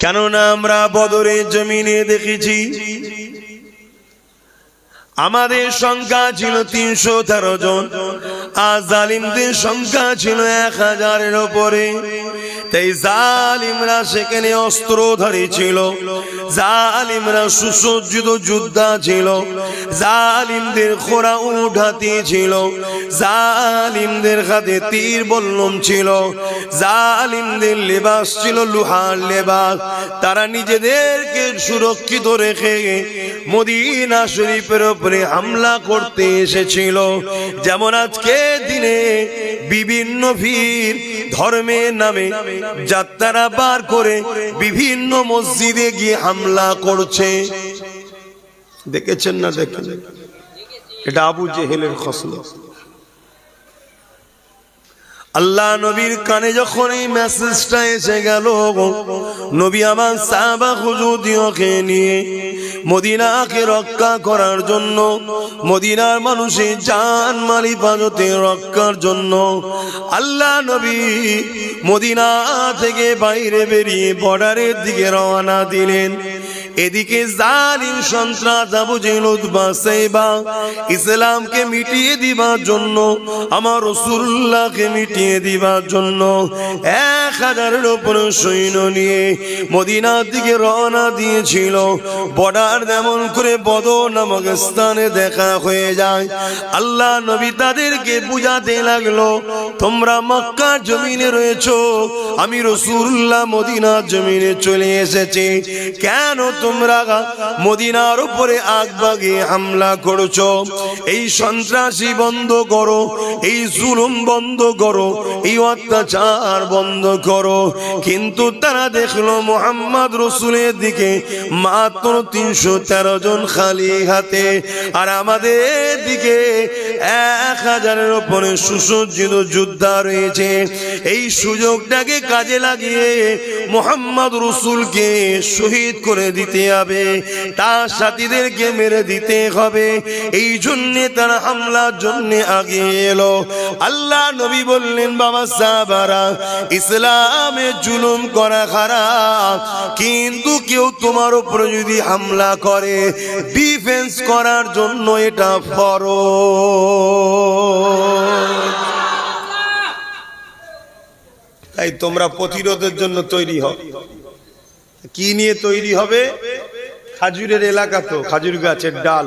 কেননা আমরা বদরের জমিনে দেখেছি আমাদের সংখ্যা ছিল 313 জন, আর জালিমদের সংখ্যা ছিল 1000-এর উপরে। তাই জালিমরা সেখানে অস্ত্রধারী ছিল, জালিমরা সুসজ্জিত যোদ্ধা ছিল, জালিমদের ঘোড়া উট হাতি ছিল, জালিমদের হাতে তীর বল্লম ছিল, জালিমদের লেবাস ছিল লোহার লেবাস। তারা নিজেদেরকে সুরক্ষিত রেখে মদিনা শরীফের উপরে হামলা করতে এসেছিল। যেমন আজকে দিনে বিভিন্ন পীর ধর্মের নামে যাত্রা বার করে বিভিন্ন মসজিদে গিয়ে হামলা করছে, দেখেছেন না? দেখেন, এটা আবু জেহেলের খসলত। আল্লাহ নবীর কানে যখন এই মেসেজটা এসে গেল, নবী আমার সাহাবা হুজুরদিওকে নিয়ে মদিনাকে রক্ষা করার জন্য, মদিনার মানুষের জান মাল হিফাজতে রক্ষার জন্য আল্লাহ নবী মদিনা থেকে বাইরে বেরিয়ে বর্ডারের দিকে রওনা দিলেন। এদিকে জালিম সন্ত্রাস আবু জেহেল উতবা সাইবা ইসলামকে মিটিয়ে দিবার জন্য, আমার রাসূলুল্লাহকে মিটিয়ে দিবার জন্য 1000-এর উপরে সৈন্য নিয়ে মদিনার দিকে রওনা দিয়েছিল। বর্ডার যেমন করে বদর নামক স্থানে দেখা হয়ে যায়, আল্লাহ নবী তাদেরকে বুঝাতে লাগলো, তোমরা মক্কার জমিনে রয়েছো, আমি রাসূলুল্লাহ মদিনার জমিনে চলে এসেছি, কেন তোমরা মদিনার উপরে আগবাগে হামলা করছো? এই সন্ত্রাসী বন্ধ করো, এই জুলুম বন্ধ করো, এই অত্যাচার বন্ধ করো। কিন্তু তারা দেখলো মুহাম্মদ রাসূলের দিকে মাত্র 313 জন খালি হাতে, আর আমাদের দিকে 1000-এর উপরে সুসজ্জিত যোদ্ধা রয়েছে। এই সুযোগটাকে কাজে লাগিয়ে মুহাম্মদ রাসূলকে শহীদ করে দিতে হবে, তার সাথীদেরকে মেরে দিতে হবে। এই জন্য তারা হামলার জন্য আগে এলো। আল্লাহ নবী বললেন, বাবা সাহাবারা, ইসলামে জুলুম করা খারাপ, কিন্তু কেউ তোমার উপর যদি হামলা করে ডিফেন্স করার জন্য এটা ফরজ। তাই তোমরা প্রতিরোধের জন্য তৈরি হও। কি নিয়ে তৈরি হবে? খাজুরের এলাকা তো, খাজুর গাছের ডাল,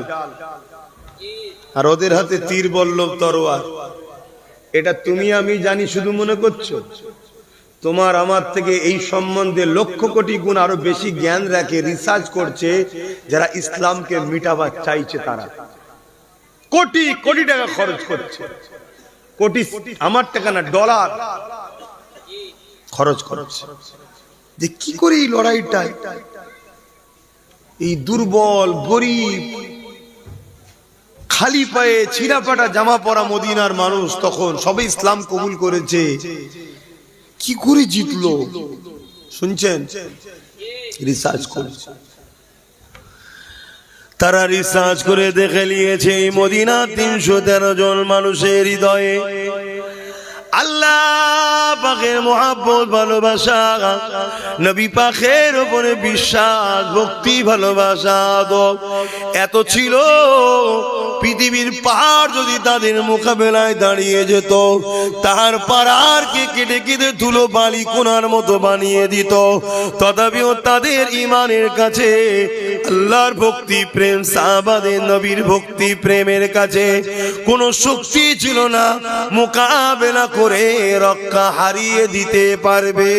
আর ওদের হাতে তীর বল্লম তরোয়ার। এটা তুমি আমি জানি শুধু মনে করছো? তোমার আমার থেকে এই সম্বন্ধে লক্ষ কোটি গুণ আরো বেশি জ্ঞান রাখে, রিসার্চ করছে যারা ইসলামকে মিটাবার চাইছে। তারা কোটি কোটি টাকা খরচ করছে, কোটি আমার টাকা না, ডলার খরচ করছে, যে কি করে এই লড়াইটা, এই দুর্বল গরিব খালি পায়ে ছিঁড়াপাটা জামা পরা মদিনার মানুষ তখন সবে ইসলাম কবুল করেছে, কি করে জিতলো? শুনছেন? রিসার্চ করছে তারা, রিসার্চ করে দেখে নিয়েছে এই মদিনা 313 জন মানুষের হৃদয়ে আল্লাহ পাকের মহব্বত, ভালোবাসা, নবী পাকের উপরে বিশ্বাস, ভক্তি, ভালোবাসা এত ছিল, পৃথিবীর পাহাড় যদি তাদের মোকাবেলায় দাঁড়িয়ে যেত, তাহার পাহাড়কে কেটে কেটে ধুলো বালি কোনার মতো বানিয়ে দিত, তথাপিও তাদের ইমানের কাছে আল্লাহর ভক্তি প্রেম, সাহাবাদের নবীর ভক্তি প্রেমের কাছে কোনো শক্তি ছিল না মোকাবেলা করে রক্ষা হারিয়ে দিতে পারবে।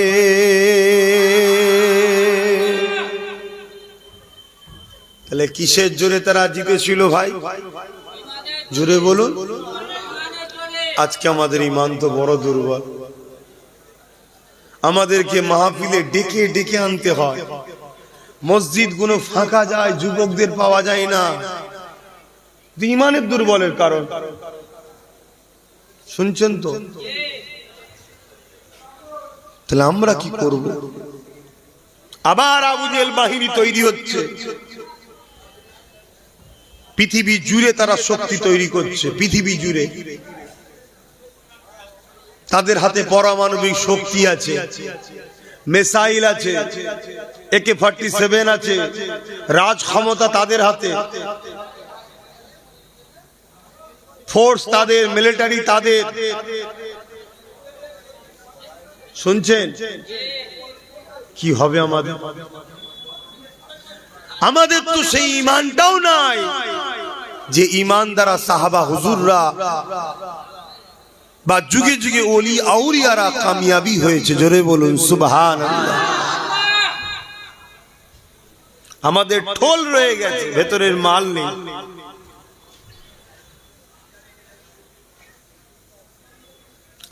তাহলে কিসের জোরে তারা জিতেছিল ভাই? জোরে বলুন। আজকে আমাদের ঈমান তো বড় দুর্বল, আমাদেরকে মাহফিলে ডেকে ডেকে আনতে হয়, মসজিদ গুলো ফাঁকা যায়, যুবকদের পাওয়া যায় না, ঈমানের দুর্বলের কারণ। শুনছেন তো? তাহলে আমরা কি করব? আবার আবু জেহেল বাহিনী তৈরি হচ্ছে, পৃথিবী জুড়ে তারা শক্তি তৈরি করছে, পৃথিবী জুড়ে তাদের হাতে পারমাণবিক শক্তি আছে, মিসাইল আছে, AK-47 আছে, রাজ ক্ষমতা তাদের হাতে, ফোর্স তাদের, মিলিটারি তাদের। শুনছেন কি হবে আমাদের? আমাদের তো সেই ঈমানটাও নাই যে ঈমান দ্বারা সাহাবা হুজুররা বা যুগে যুগে ওলি আউলিয়ারা কামিয়াবি হয়েছে। জোরে বলুন সুবহানাল্লাহ। আমাদের ঠোল রয়ে গেছে, ভেতরের মাল নেই।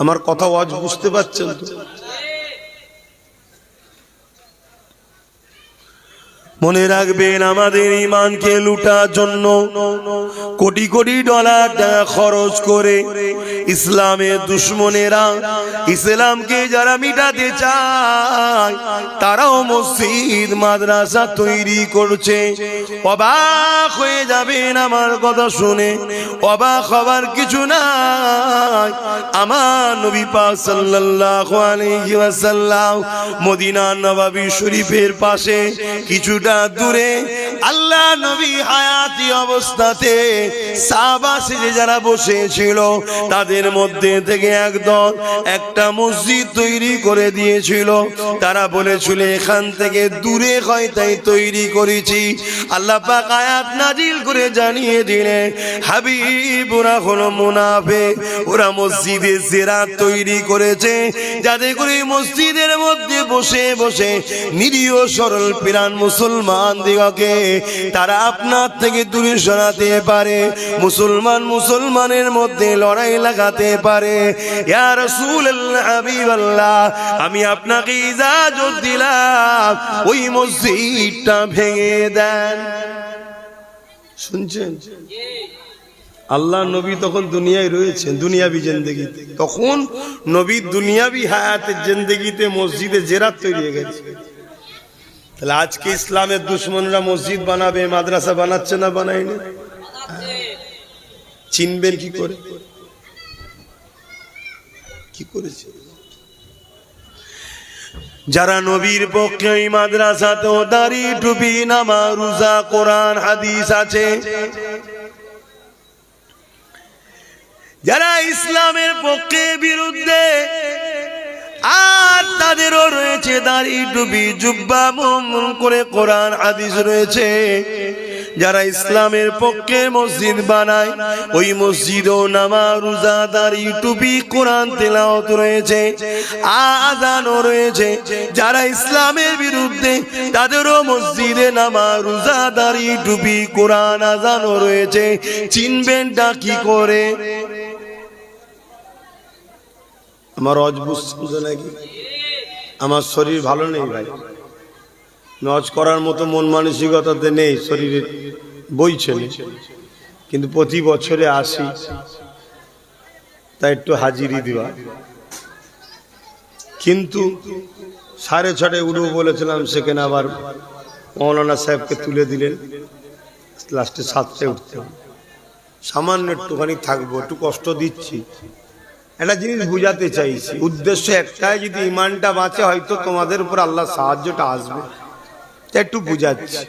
আমার কথা আজ বুঝতে পারছেন তো? মনে রাখবেন, আমাদের ঈমানকে লুটার জন্য কোটি কোটি ডলার টাকা খরচ করে ইসলামের দুশমনেরা, ইসলামকে যারা মিটাতে চায়, তারাও মসজিদ মাদ্রাসা তৈরি করছে। অবাক হয়ে যাবেন আমার কথা শুনে, অবাক হবার কিছু নাই। আমার নবী পাক সাল্লাল্লাহু আলাইহি ওয়াসাল্লাম মদিনা নববী শরীফের পাশে কিছুটা দূরে আল্লাহ নবী হায়াতি অবস্থাতে সাহাবা সেজে যারা বসেছিল, তাদের মধ্যে থেকে একদল একটা মসজিদ তৈরি করে দিয়েছিল। তারা বলেছিল এখান থেকে দূরে হয় তাই তৈরি করেছি। আল্লাহ পাক আয়াত নাজিল করে জানিয়ে দিলেন, হাবিব ওরা হলো মুনাফিক, ওরা মসজিদে জিরাত তৈরি করেছে যাতে করে মসজিদের মধ্যে বসে বসে নিরীহ সরল প্রাণ মুসলমান দিগকে তারা আপনার থেকে দূরে সরাতে পারে, মুসলমানের মধ্যে লড়াই লাগাতে পারে। ইয়া রাসূলুল্লাহ, হাবিবাল্লাহ, আমি আপনাকে ইজাজত দিলাম ওই মসজিদটা ভেঙে দেন। শুনছেন? আল্লাহ নবী তখন দুনিয়ায় রয়েছেন, দুনিয়াবি জিন্দেগিতে। তখন নবী দুনিয়াবি হায়াতের জিন্দেগিতে মসজিদে জিরাত তৈরি হয়ে গেছে। তাহলে আজকে ইসলামের দুশমনরা মসজিদ বানাবে, মাদ্রাসা বানাচ্ছে না বানায়নি? চিনবেন কি করে? কি করেছে? যারা নবীর পক্ষে ওই মাদ্রাসাতেও দাড়ি টুপি নামাজ রোজা কোরআন হাদিস আছে, যারা ইসলামের পক্ষে বিরুদ্ধে, আর তাদেরও রয়েছে দাড়ি টুপি জুব্বা মুমুন করে কোরআন হাদিস রয়েছে। যারা ইসলামের পক্ষে মসজিদ বানায়, ওই মসজিদও নামাজ রোজা দাড়ি টুপি কোরআন তেলাওয়াত রয়েছে, আযানও রয়েছে। যারা ইসলামের বিরুদ্ধে, তাদেরও মসজিদে নামাজ রোজা দাড়ি টুপি কোরআন আযানও রয়েছে। চিনবেনটা কি করে? আমার অজবুজ নাকি আমার শরীর ভালো নেই ভাই, নজ করার মতো মন মানসিকতাতে নেই, শরীরে বইছে না, কিন্তু প্রতি বছরে আসি, তাই একটু হাজিরি দিবা। কিন্তু 6:30 উঠবো বলেছিলাম, সেখানে আবার মৌলানা সাহেবকে তুলে দিলেন, লাস্টে 7টায় উঠতে হবে। সামান্য একটুখানি থাকবো, একটু কষ্ট দিচ্ছি। একটা জিনিস বুঝাতে চাইছি, উদ্দেশ্য একটাই, যদি ইমানটা বাঁচে হয়তো তোমাদের উপর আল্লাহ সাহায্যটা আসবে, একটু বুঝাচ্ছি।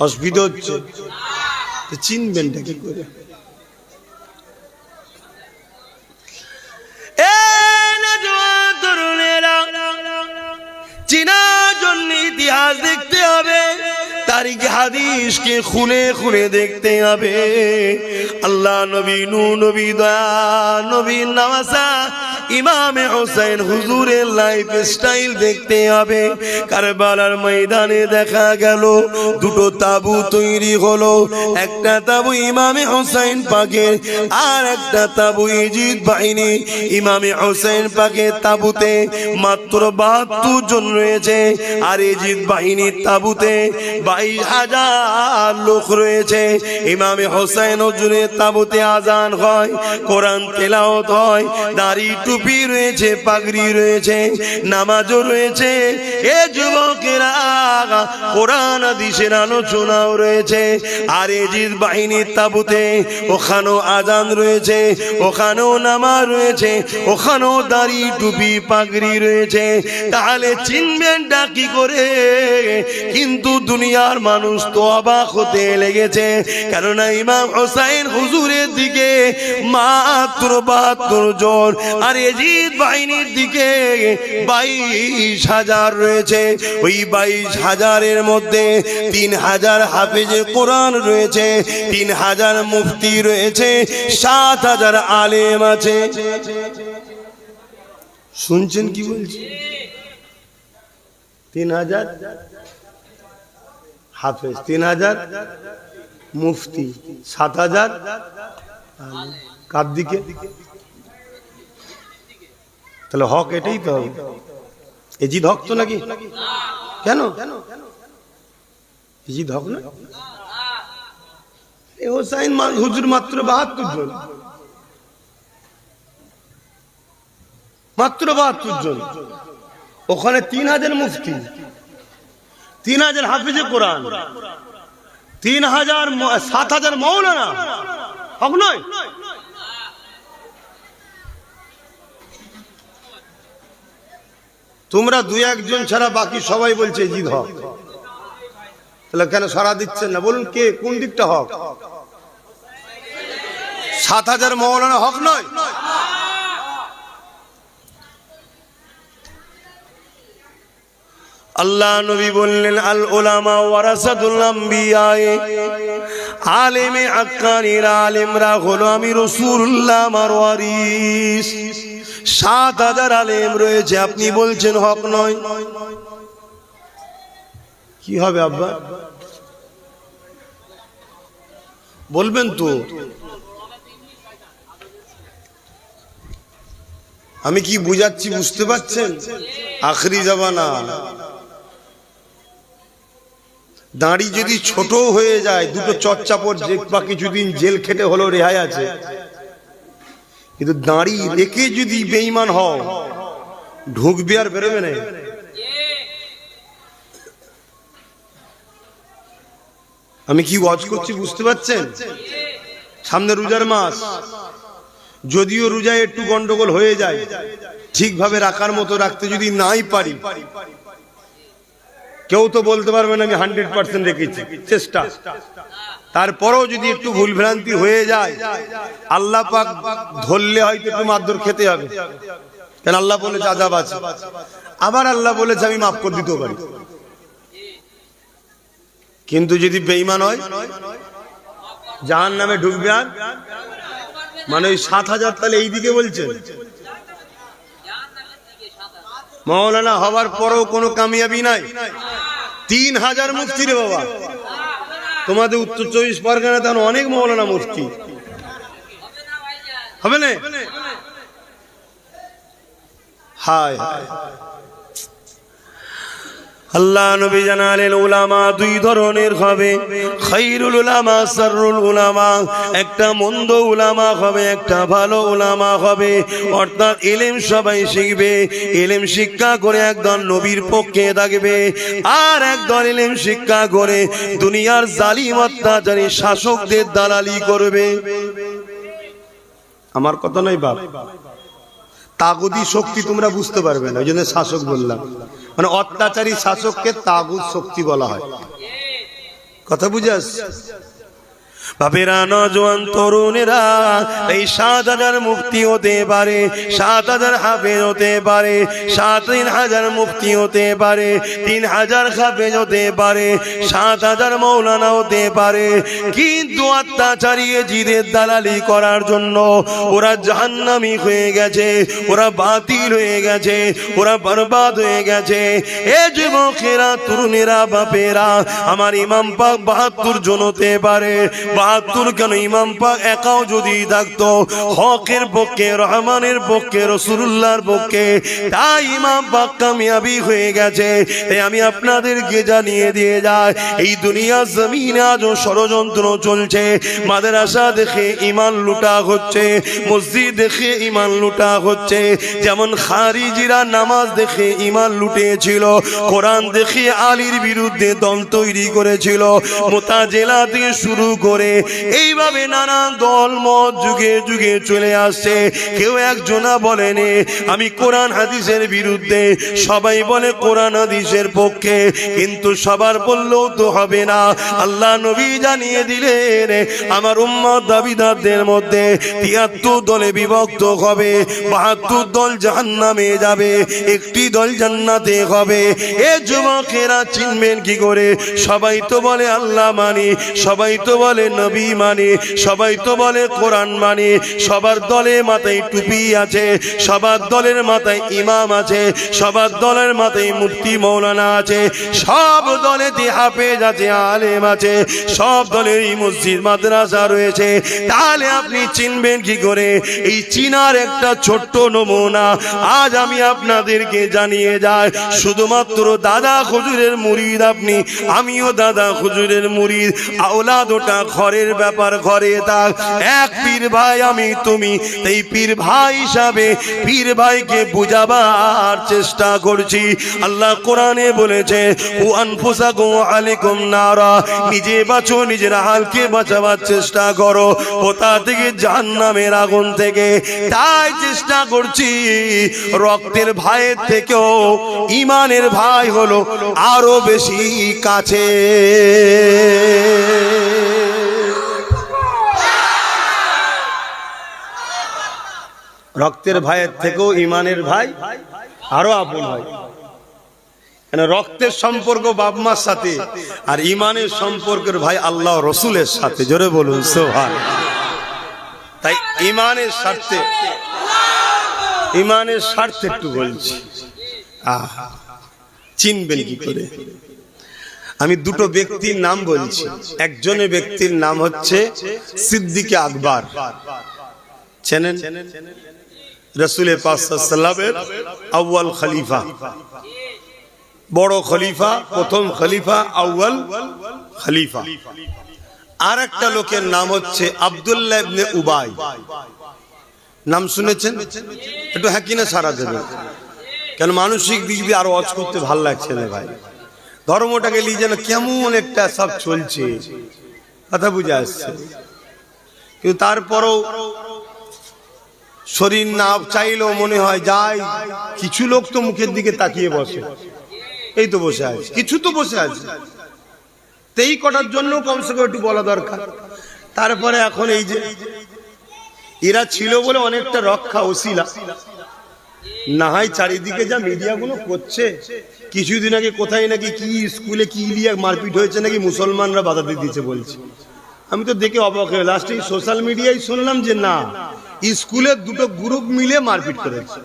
অসুবিধা হচ্ছে, চিনবেনটা কি করে? চিনার জন্য ইতিহাস দেখতে হবে, তারিখ হাদিসকে খুলে খুলে দেখতে হবে। আল্লাহ নবী, নূহ নবী, দয়া নবী, নওয়াসা ইমামে হোসেন হুজুরের লাইফ স্টাইল দেখতে হবে। কারবালার ময়দানে দেখা গেল দুটো তাবু তৈরি হলো, একটা তাবু ইমামে হোসেন পাকের, আর একটা তাবু ইজিদ বাহিনী। ইমামে হোসেন পাকের তাবুতে মাত্র 72 জন রয়েছে, আর ইজিদ বাহিনীর তাবুতে 22,000 লোক রয়েছে। ইমামে হোসেন হুজুরের তাবুতে আজান হয়, কোরআন তেলাওয়াত হয়, দাড়ি টুপি রয়েছে, পাগড়ি রয়েছে, নামাজও রয়েছে। এ যুবকেরা, কোরআন হাদিসের আলোচনাও রয়েছে। আর এজিদ বাহিনীর তাবুতে ওখানেও আজান রয়েছে, ওখানেও নামাজ রয়েছে, ওখানেও দাড়ি টুপি পাগড়ি রয়েছে। তাহলে চিনবেন ডাকি করে? কিন্তু দুনিয়ার মানুষ তো অবাক হতে লেগেছে, কেননা ইমাম হোসাইন হুজুরের দিকে মাত্র 72 জন, আর এজিদ বাহিনীর দিকে 22,000 রয়েছে। ওই 22,000-এর মধ্যে 3,000 হাফেজে কোরআন রয়েছে, 3,000 মুফতি রয়েছে, 7,000 আলেম আছে। শুনছেন কি বলছি? 3,000 হাফেজ, 3,000 মুফতি, 7,000 কার দিকে? তাহলে হক এটাই তো হবে। এজিদ হক তো নাকি? কেন এজিদ হক না? হোসাইন হুজুর মাত্র 72 জন, মাত্র 72 জন। ওখানে 3,000 মুফতি, 3,000 হাফিজে কোরআন, 7,000 মৌলানা। হক নয়? তোমরা 2-1 জন ছাড়া বাকি সবাই বলছে এজিদ হক। তাহলে কেন সারা দিচ্ছেন না? বলুন কে কোন দিকটা হক? 7,000 মৌলানা হক নয়? আল্লাহ নবী বললেন, আল উলামা ওয়ারাসাতুল আম্বিয়া, আলেমে আক্কানিরা, আলেমরা হলো আমি রাসূলুল্লাহ আমার ওয়ারিস। 7,000 আলেম রয়েছে, আপনি বলছেন হক নয়? কি হবে আব্বা? বলবেন তো? আমি কি বুঝাচ্ছি বুঝতে পারছেন? আখরি জামানা, দাড়ি যদি ছোট হয়ে যায়, দুটো চচ্চাপড় বা কিছুদিন জেল খেটে হলো রেহাই আছে, কিন্তু দাড়ি রেখে যদি বেঈমান হও, ঢুকবে আর বেরোবে না। আমি কি ওয়াজ করছি বুঝতে পারছেন? সামনে রোজার মাস, যদিও রোজায় একটু গন্ডগোল হয়ে যায়, ঠিকভাবে রাখার মতো রাখতে যদি নাই পারি, কেউ তো বলতে পারবে না আমি 100% রেখেছি, চেষ্টা। তারপরেও যদি একটু ভুলভ্রান্তি হয়ে যায়, আল্লাহ পাক ধরলে হয়তো একটু মারধর খেতে হবে, কারণ আল্লাহ বলেছে আযাব আছে। আবার আল্লাহ বলেছে আমি মাফ করে দিতে পারি। কিন্তু যদি বেঈমান হয়, জাহান্নামে ঢুকবে। আর মানে ওই 7,000, তাহলে এই দিকে বলছেন মৌলানা হওয়ার পরেও কোনো কামিয়াবি নাই। 3,000 মুফতি রে বাবা, তোমাদের উত্তর 24 পরগনা তেমন অনেক মৌলানা মুফতি হবে না? হায় আল্লাহ নবী জানালেন উলামা 2 ধরনের হবে, খায়রুল উলামা, শাররুল উলামা। একটা মন্দ উলামা হবে, একটা ভালো উলামা হবে। অর্থাৎ ইলম সবাই শিখবে, ইলম শিক্ষা করে একদল নবীর পক্ষে থাকবে, আর একদল ইলম শিক্ষা করে দুনিয়ার জালিম অত্যাচারী শাসকদের দালালি করবে। আমার কথা নয় বাপ, তাগুতি শক্তি তোমরা বুঝতে পারবে না, ওই জন্য শাসক বললাম। মানে অত্যাচারী শাসককে তাগুত শক্তি বলা হয়। কথা বুঝে আসছে? বাপেরা, নজওয়ান তরুণেরা, এই 7,000 মুফতি হতে পারে, 7,000 হাফেজ হতে পারে, 7,000 মুফতি হতে পারে, 3,000 হাফেজ হতে পারে, 7,000 মৌলানা হতে পারে, কিন্তু অত্যাচারী এজিদের দালালি করার জন্য ওরা জাহান্নামী হয়ে গেছে, ওরা বাতিল হয়ে গেছে, ওরা বরবাদ হয়ে গেছে। এ যুবকেরা, তরুণেরা, বাপেরা, আমার ইমাম পাক 72 জন হতে পারে, 72 কেন ইমাম পাক একাও যদি থাকতো হকের পক্ষে, রহমানের পক্ষে, রাসূলুল্লাহর পক্ষে, তাই ইমাম পাক কামিয়াবি হয়ে গেছে। তাই আমি আপনাদেরকে জানিয়ে দিয়ে যায়, এই দুনিয়া জমিনে আজও ষড়যন্ত্র চলছে। মাদ্রাসা দেখে ঈমান লুটা হচ্ছে, মসজিদ দেখে ঈমান লুটা হচ্ছে। যেমন খারিজিরা নামাজ দেখে ঈমান লুটিয়েছিল, কোরআন দেখে আলীর বিরুদ্ধে দল তৈরি করেছিল। মুতাজিলা থেকে শুরু করে এইভাবে নানা দল মত যুগে যুগে চলে আসছে। কেউ একজনা বলেনি আমি কোরআন হাদিসের বিরুদ্ধে, সবাই বলে কোরআন হাদিসের পক্ষে। কিন্তু সবার বললেও তো হবে না। আল্লাহ নবী জানিয়ে দিলেন আমার উম্মত দাবিদারদের মধ্যে ৭৩ দলে বিভক্ত হবে, ৭২ দল জাহান্নামে যাবে, একটি দল জান্নাতে হবে। এ যুবকেরা চিনবেন কি করে? সবাই তো বলে আল্লাহ মানি, সবাই তো বলে নবী মানি, সবাই তো বলে কোরআন মানি, সবার দলে মাথায় টুপি আছে, সবার দলের মাথায় ইমাম আছে, সবার দলের মাথায় মুফতি মৌলানা আছে, সব দলেতে হাফেজ আছে, আলেম আছে, সব দলেরই মসজিদ মাদ্রাসা রয়েছে। তাহলে আপনি চিনবেন কি করে? এই চিনার একটা ছোট্ট নমুনা আজ আমি আপনাদেরকে জানিয়ে যাই। শুধুমাত্র দাদা হুজুরের মুরিদ আপনি, আমিও দাদা হুজুরের মুরিদ। আওলাদ ওটা ঘরের ব্যাপার, ঘরে থাক। এক পীর ভাই আমি তুমি, এই পীর ভাই হিসাবে পীর ভাইকে বুঝাবার চেষ্টা করছি। আল্লাহ কোরআনে বলেছে ও আনফুসাকুম আলাইকুম নারা, নিজে বাঁচো, নিজের হালকে বাঁচাবার চেষ্টা করো কোথা থেকে? জাহান্নামের আগুন থেকে। তাই চেষ্টা করছি রক্তের ভাইয়ের থেকেও ঈমানের ভাই হলো আরো বেশি কাছে। রক্তের ভাইয়ের থেকেও ঈমানের ভাই আরো আপন হয়। রক্তের সম্পর্ক বাপ মার সাথে, আর ঈমানের সম্পর্কের ভাই আল্লাহ রসুলের সাথে। জোরে বলুন সুবহানাল্লাহ। তাই ঈমানের স্বার্থে, ঈমানের স্বার্থে একটু বলছি, চিনবেন কি করে? আমি দুটো ব্যক্তির নাম বলছি। একজনের ব্যক্তির নাম হচ্ছে সিদ্দিকে আকবর, চেনেন? রাসূলের পাক সাল্লাল্লাহু আলাইহি ওয়াসাল্লামের আউয়াল খলিফা, বড় খলিফা, প্রথম খলিফা, আউয়াল খলিফা। আর একটা লোকের নাম হচ্ছে আব্দুল্লাহ ইবনে উবাই। নাম শুনেছেন? একটু হ্যাঁ কিনা সারা দেবে, কেন মানসিক দিক দিয়ে আরো ওয়াজ করতে ভাল লাগছে না ভাই। ধর্মটাকে নিয়ে যেন কেমন একটা সব চলছে, কথা বুঝে আসছে। কিন্তু তারপরও শরীর না চাইলেও মনে হয় যাই। কিছু লোক তো মুখের দিকে তাকিয়ে বসে, এই তো বসে আছে, কিছু তো বসে আছে, তেই কটার জন্য কমসে কম একটু বলা দরকার। তারপরে এখন এই যে এরা ছিল বলে অনেকটা রক্ষা ওসিলা না হয়। চারিদিকে যা মিডিয়া গুলো করছে, কিছুদিন আগে কোথায় নাকি কি স্কুলে কি লিয়ে মারপিট হয়েছে, নাকি মুসলমানরা বাধা দিয়ে দিয়েছে বলছে। আমি তো দেখে অবাক হয়ে লাস্টে সোশ্যাল মিডিয়ায় শুনলাম যে না, স্কুলের দুটো গ্রুপ মিলে মারপিট করেছে।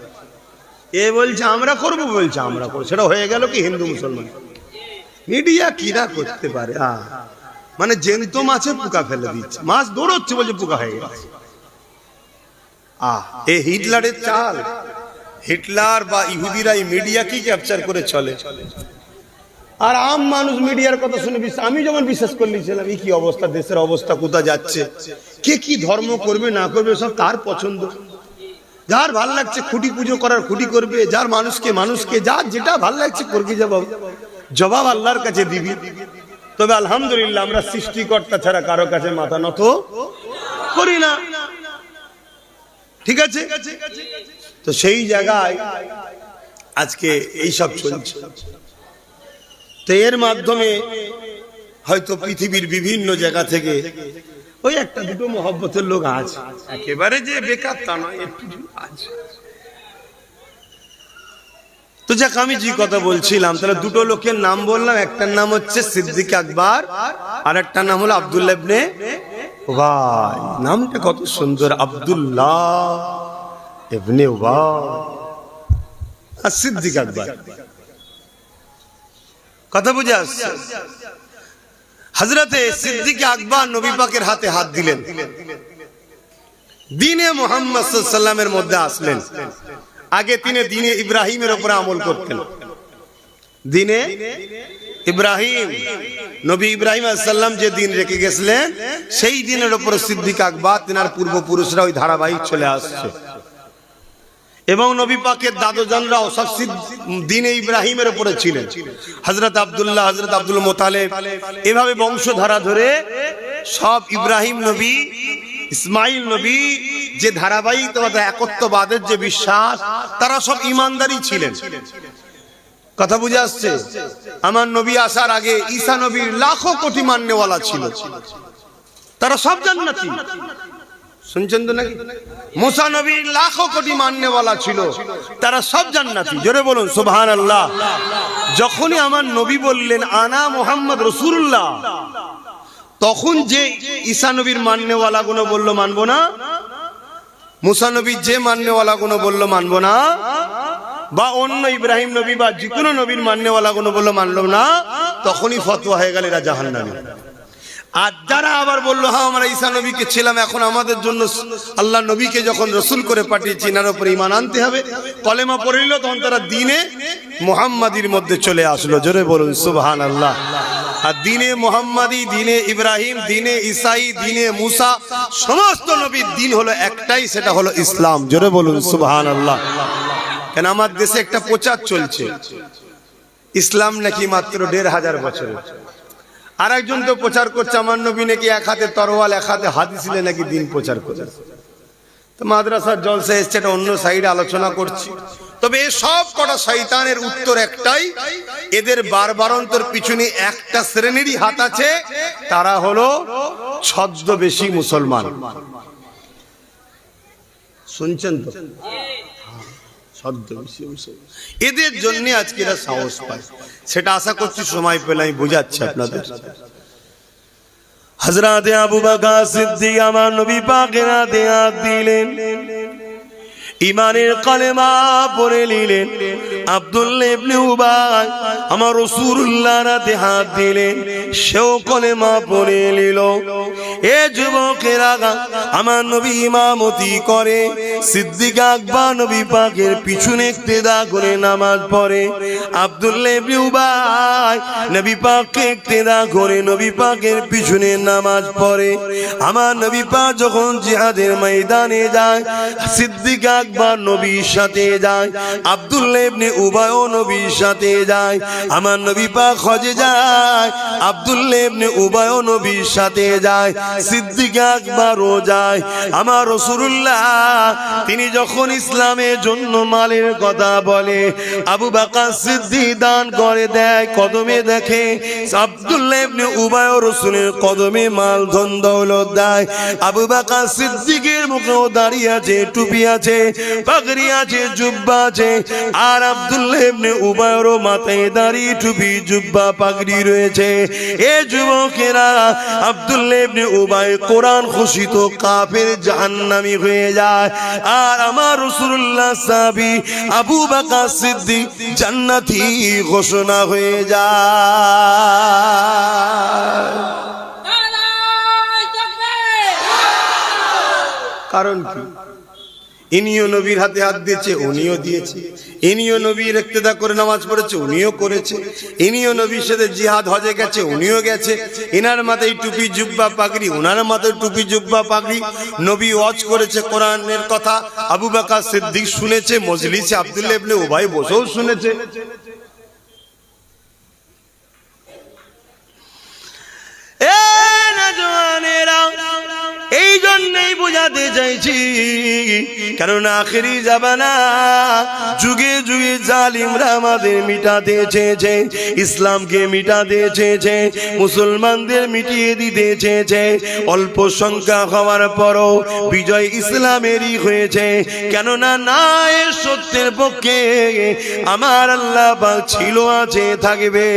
এ বলছে আমরা করবো, বলছে আমরা করবো। সেটা হয়ে গেল কি হিন্দু মুসলমান। মিডিয়া কিরা করতে পারে, মানে জ্যান্ত মাছে পোকা ফেলে দিচ্ছে, মাছ দৌড়চ্ছে বলছে পোকা হয়ে গেছে। এ হিটলারের চাল। হিটলার বা ইহুদিরা এই মিডিয়াকে ক্যাপচার করে চলে, আর আম মানুষ মিডিয়ার কথা শুনে আমি যেমন বিশ্বাস করলিছিলাম এই কি অবস্থা, দেশের অবস্থা কোথা যাচ্ছে, কে কি ধর্ম করবে না করবে সব তার পছন্দ। যার ভাল লাগছে খুঁটি পুজো করার খুঁটি করবে, যার মানুষকে যার যেটা ভাল লাগছে করবে, জবাব আল্লাহর কাছে দিবি। তবে আলহামদুলিল্লাহ আমরা সৃষ্টিকর্তা ছাড়া কারো কাছে মাথা নত করি না, ঠিক আছে? তো সেই জায়গায় আজকে এই সব চলছে। তো এর মাধ্যমে হয়তো পৃথিবীর বিভিন্ন জায়গা থেকে ওই একটা দুটো মহব্বতের লোক আছে, একেবারে যে বেকার তা নয়, একটু আছে। তো যাক, আমি যে কথা বলছিলাম, তাহলে দুটো লোকের নাম বললাম। একটার নাম হচ্ছে সিদ্দিক আকবর, আর একটার নাম হলো আব্দুল্লাহ ইবনে উবাই। নামটা কত সুন্দর, আব্দুল্লাহ ইবনে উবাই আর সিদ্দিক আকবর। কথা বুঝে আসছে? হযরতে সিদ্দিক আকবর নবী পাকের হাতে হাত দিলেন, দ্বীনে মুহাম্মদ সাল্লাল্লাহু আলাইহি ওয়াসাল্লামের মধ্যে আসলেন। আগে তিনি দ্বীনে ইব্রাহিমের উপরে আমল করতেন। দ্বীনে ইব্রাহিম, নবী ইব্রাহিম আলাইহিস সালাম যে দিন রেখে গেছিলেন সেই দিনের উপর সিদ্দিক আকবর তিনার পূর্বপুরুষরা ওই ধারাবাহিক চলে আসছে। এবং নবী পাকের দাদুজানরাও সব দ্বীনে ইব্রাহিমের উপরে ছিলেন। হযরত আব্দুল্লাহ, হযরত আব্দুল মুতালিব, এভাবে বংশধারা ধরে সব ইব্রাহিম নবী, ইসমাইল নবী যে ধারাবাহিকতা একত্ববাদের যে বিশ্বাস, তারা সব ঈমানদারী ছিলেন। কথা বুঝে আসছে? আমার নবী আসার আগে ঈসা নবীর লাখো কোটি মান্যওয়ালা ছিল, তারা সব জান্নাতি। শুনছেন তো নাকি? মুসা নবীর লাখো কোটি মান্যওয়ালা ছিল, তারা সব জান্নাতি। জোরে বলুন সুবহানাল্লাহ। যখনই আমার নবী বললেন আনা মুহাম্মদ রাসূলুল্লাহ, তখন যে ঈসা নবীর মান্যওয়ালা গুলো বলল মানবো না, মুসা নবীর যে মান্যওয়ালা গুলো বলল মানবো না, বা অন্য ইব্রাহিম নবী বা যে কোনো নবীর মান্যওয়ালা গুলো বলল মানলো না, তখনই ফতোয়া হয়ে গেল এরা জাহান্নামী। আর যারা আবার বললো হ্যাঁ আমরা ঈসা নবীকে ছিলাম, এখন আমাদের জন্য আল্লাহ নবীকে যখন রসুল করে পাঠিয়েছি এনার উপরে ঈমান আনতে হবে, কলেমা পড়ে নিল, তখন তারা দ্বীনে মুহাম্মাদির মধ্যে চলে আসলো। জোরে বলুন সুবহানাল্লাহ। আর দ্বীনে মুহাম্মাদি, দ্বীনে ইব্রাহিম, দ্বীনে ঈসাই, দ্বীনে মুসা, সমস্ত নবীর দ্বীন হলো একটাই, সেটা হলো ইসলাম। জোরে বলুন সুবহানাল্লাহ। কেন আমার দেশে একটা প্রচার চলছে ইসলাম নাকি মাত্র ১৫০০ বছরের। আর একজন তো প্রচার করছে আমার নবী নাকি এক হাতে তরোয়াল এক হাতে হাদিস নিয়ে নাকি দিন প্রচার করে। তো মাদ্রাসার জলসা এসছে, এটা অন্য সাইডে আলোচনা করছি। তবে এই সব কটা শয়তানের উত্তর একটাই, এদের বারবারন্তর পিছনে একটা শ্রেণীরই হাত আছে, তারা হলো ছদ্মবেশী মুসলমান। শুনছেন তো? এদের জন্য আজকে এরা সাহস পায়, সেটা আশা করছি সময় পেলে আমি বুঝাচ্ছি আপনাদের। হযরত আবু বকর সিদ্দিক আমার নবী পাকের হাতে হাত দিলেন, ঈমানের কালেমা পড়ে নিলেন। আব্দুল্লাহ ইবনে উবাই আমার রাসূলুল্লাহর হাতে হাত দিলেন, সেও কালেমা পড়ে নিল। এ যুবকেরা, আমার নবী ইমামতি করে, সিদ্দিক আকবর নবী পাকের পিছনে ইক্তেদা করে নামাজ পড়ে। আব্দুল্লাহ ইবনে উবাই নবী পাককে ইক্তেদা করে নবী পাকের পিছনে নামাজ পড়ে। আমার নবী পাক যখন জিহাদের ময়দানে যায়, সিদ্দিক আকবর নবীর সাথে যায়, আব্দুল্লাহ ইবনে উবাইও নবীর সাথে যায়। আমার নবী পাক হজে যায়, আব্দুল্লাহ ইবনে উবাইও নবীর সাথে যায়, সিদ্দিক আকবরও যায়। আমার রাসূলুল্লাহ তিনি যখন ইসলামের জন্য মালের কথা বলে, আবু বকর সিদ্দিক দান করে দেয়, কদমে দেখে আব্দুল্লাহ ইবনে উবাই রাসূলের কদমে মাল ধন দৌলত দেয়। আবু বকর সিদ্দিকের মুখেও দাঁড়িয়ে আছে, টুপি আছে, পাগড়ি আছে, জুব্বা আছে। আর আব্দুল্লাহ ইবনে উবাইয়ের মাথায় দাড়ি, টুপি, জুব্বা, পাগড়ি রয়েছে। এ যুবকেরা, আব্দুল্লাহ ইবনে উবাই কোরআন ঘোষিত কাফের, জাহান্নামী হয়ে যায়। আর আমার রাসূলুল্লাহ সাহাবী আবু বকর সিদ্দিক জান্নাতি ঘোষণা হয়ে যায়। কারণ কি? ইনিও নবীর হাতে হাত দিয়েছে, উনিও দিয়েছে। ইনিও নবীর ইক্তেদা করে নামাজ পড়েছে, উনিও করেছে। ইনিও নবীর সাথে জিহাদ হজে গেছে, উনিও গেছে। ইনার মাথায় টুপি, জুব্বা, পাগড়ি, উনার মাথায় টুপি, জুব্বা, পাগড়ি। নবী ওয়াজ করেছে কোরআনের কথা, আবু বকর সিদ্দিক শুনেছে, মজলিসে আব্দুল্লাহ ইবনে উবাই বসেও শুনেছে। এই জন্যই বোঝাতে চাইছি, কারণ আখেরি জামানা, যুগে যুগে জালিমরা আমাদের মিটাতে চেয়েছে, ইসলামকে মিটাতে চেয়েছে, মুসলমানদের মিটিয়ে দিতে চেয়েছে। অল্প সংখ্যা হওয়ার পরও বিজয় ইসলামেরই হয়েছে। কেননা না, এর সত্যের পক্ষে আমার আল্লাহ পাক ছিল, আছে, থাকবে।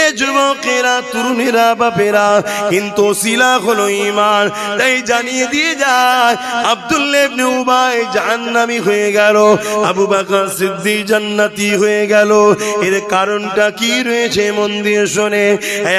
এ যুবকেরা, তরুণেরা, বাপেরা, কিন্তু সিলা হলো ঈমান। তাই জানিয়ে বেরিয়ে যায়, আব্দুল্লাহ ইবনে উবাই জাহান্নামী হয়ে গেল, আবু বকর সিদ্দিক জান্নাতি হয়ে গেল। এর কারণটা কি রয়েছে মন দিয়ে শুনে।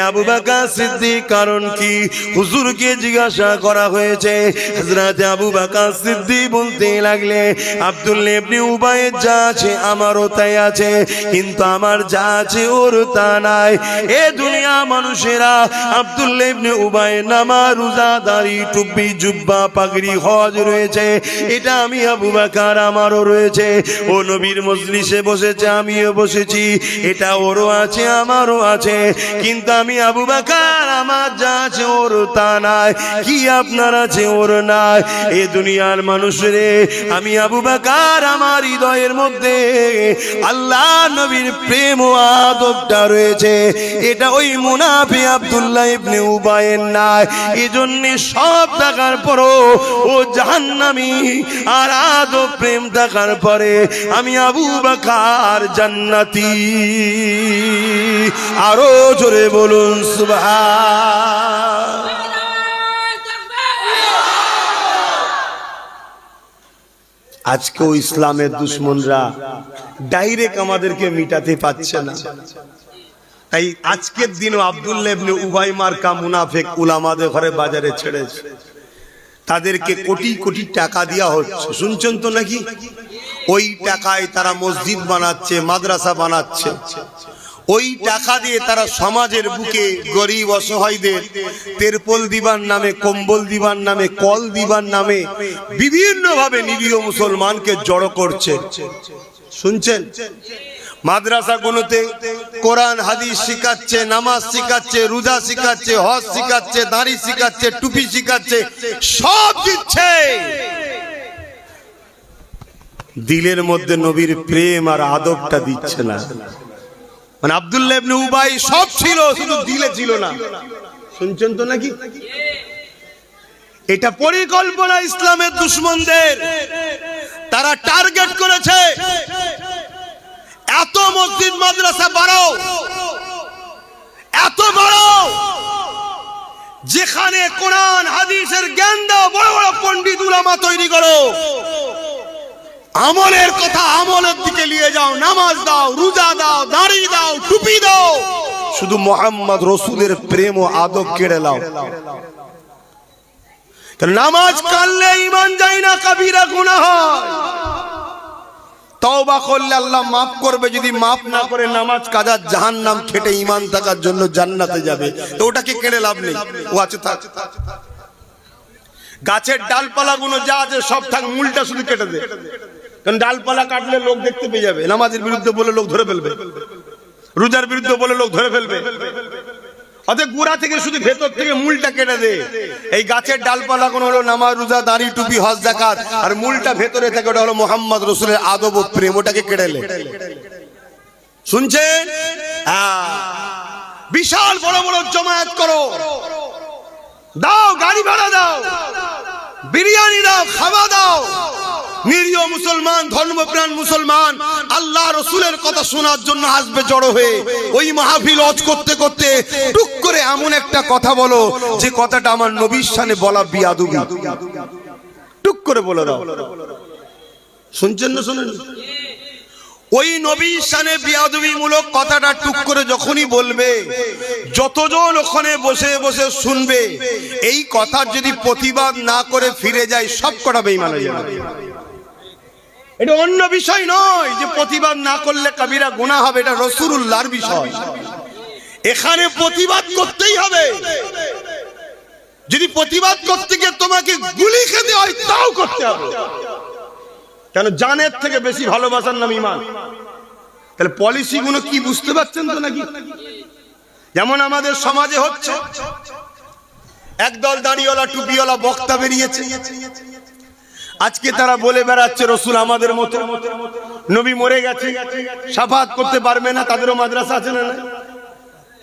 আবু বকর সিদ্দিক কারণ কি হুজুরকে জিজ্ঞাসা করা হয়েছে। হযরত আবু বকর সিদ্দিক বলতে লাগলে, আব্দুল্লাহ ইবনে উবাইয়ের যা আছে আমারও তাই আছে, কিন্তু আমার যা আছে ওর তা নাই। এ দুনিয়া মানুষেরা আব্দুল্লাহ ইবনে উবাই নামাজ রোজা দাড়ি টুপি জুব্বা পাগড়ি হজ রয়েছে, এটা আমি আবু বকর আমারও রয়েছে। ও নবীর মজলিসে বসেছে, আমিও বসেছি, এটা ওরও আছে আমারও আছে, কিন্তু আমি আবু বকর আমার যা আছে ওর তা নাই। কি আপনার আছে ওর নাই? এ দুনিয়ার মানুষরে আমি আবু বকর আমার হৃদয়ের মধ্যে আল্লাহ নবীর প্রেম ও আদবটা রয়েছে, এটা ওই মুনাফিক আব্দুল্লাহ ইবনে উবাইয়ের নাই। এজন্য সব থাকার পরও ও জাহান্নামী, আর আদব প্রেম থাকার পরে আমি আবু বকর জান্নাতি। আরো জোরে বলুন সুবহান। আজকেও ইসলামের দুশমনরা ডাইরেক্ট আমাদেরকে মিটাতে পারছে না। তাই আজকের দিনও আব্দুল্লাহ ইবনে উবাই মার্কা মুনাফিক উলামাদের ঘরে বাজারে ছেড়েছে, তাদেরকে কোটি কোটি টাকা দেওয়া হচ্ছে, শুনছেন তো নাকি? ওই টাকায় তারা মসজিদ বানাচ্ছে, মাদ্রাসা বানাচ্ছে, ওই টাকা দিয়ে তারা সমাজের বুকে গরিব অসহায়দের তেরপল দিবার নামে, কম্বল দিবার নামে, কল দিবার নামে বিভিন্ন ভাবে নিরীহ মুসলমানকে জড়ো করছে, শুনছেন? মাদ্রাসাগুলোতে কোরআন হাদিস শিখাচ্ছে, নামাজ শিখাচ্ছে, রোজা শিখাচ্ছে, হজ শিখাচ্ছে, দাড়ি শিখাচ্ছে, টুপি শিখাচ্ছে, সব দিচ্ছে। দিলের মধ্যে নবীর প্রেম আর আদবটা দিচ্ছে না। মানে আব্দুল্লাহ ইবনে উবাই সব ছিল, শুধু দিলে ছিল না, শুনছেন তো নাকি? এটা পরিকল্পনা ইসলামের দুশমনদের। তারা টার্গেট করেছে এত মসজিদ মাদ্রাসা বাড়াও, এত বাড়াও, যেখানে কোরআন হাদিসের জ্ঞান দাও, বড় বড় পণ্ডিত উলামা তৈরি করো, আমলের কথা আমলের দিকে নিয়ে যাও, নামাজ দাও, রোজা দাও, দাড়ি দাও, টুপি দাও, শুধু মুহাম্মদ রাসূলের প্রেম ও আদব কেড়ে নাও। নামাজ কাটলে ঈমান যায় না, কবিরা গুনাহ হয়। তওবা করলে আল্লাহ মাফ করবে, যদি মাফ না করে নামাজ কাজা জাহান্নাম খেটে ঈমান থাকার জন্য জান্নাতে যাবে। তো ওটাকে কেড়ে লাভ নেই, ও আছে থাক। গাছের ডালপালাগুলো যা আছে সব থাক, মূলটা শুধু কেটে দে, কারণ ডালপালা কাটলে লোক দেখতে পেয়ে যাবে। নামাজের বিরুদ্ধে বলে লোক ধরে ফেলবে, রোজার বিরুদ্ধে বলে লোক ধরে ফেলবে। অতএব গোড়া থেকে শুধু ভেতর থেকে মূলটা কেটে দে। এই গাছের ডালপালা কোন হলো নামাজ রোজা দাড়ি টুপি হজ যাকাত, আর মূলটা ভেতরে থাকে, ওটা হলো মুহাম্মদ রাসূলের আদব ও প্রেম, ওটাকে কেটে লে। শুনছেন? বিশাল বড় বড় জমায়েত করো, দাও গাড়ি ভাড়া দাও, বিরিয়ানি দাও, খাওয়া দাও, নিরীহ মুসলমান, ধর্মপ্রাণ মুসলমান আল্লাহ রাসূলের কথা শোনার জন্য আসবে জড়ো হয়ে। ওই মাহফিল ওয়াজ করতে করতে টুক করে এমন একটা কথা বলো যে কথাটা আমার নবীর শানে বলা বিয়াদবি, টুক করে বলে দাও। শুনছেন না? শুনেন? ওই নবীর শানে বিয়াদবি মূলক কথাটা টুক করে যখনই বলবে, যতজন ওখানে বসে বসে শুনবে, এই কথার যদি প্রতিবাদ না করে ফিরে যায়, সব কটা বেঈমান হয়ে যাবে। এটা অন্য বিষয় নয় যে প্রতিবাদ না করলে কবিরা গুনাহ হবে, এটা রাসূলুল্লাহর বিষয়। এখানে প্রতিবাদ করতেই হবে। যদি প্রতিবাদ করতে গিয়ে তোমাকে গুলি খেতে হয়, তাও করতে হবে, কেন? জানের থেকে বেশি ভালোবাসার নাম ঈমান। তাহলে পলিসি গুলো কি বুঝতে পারছেন তো নাকি? যেমন আমাদের সমাজে হচ্ছে, একদল দাড়িওয়ালা টুপিওয়ালা বক্তা বেরিয়েছে, আজকে তারা বলে বেড়াচ্ছে রাসূল আমাদের মতো, নবী মরে গেছে, শাফাআত করতে পারবে না, তাদেরও মাদ্রাসা আছে না?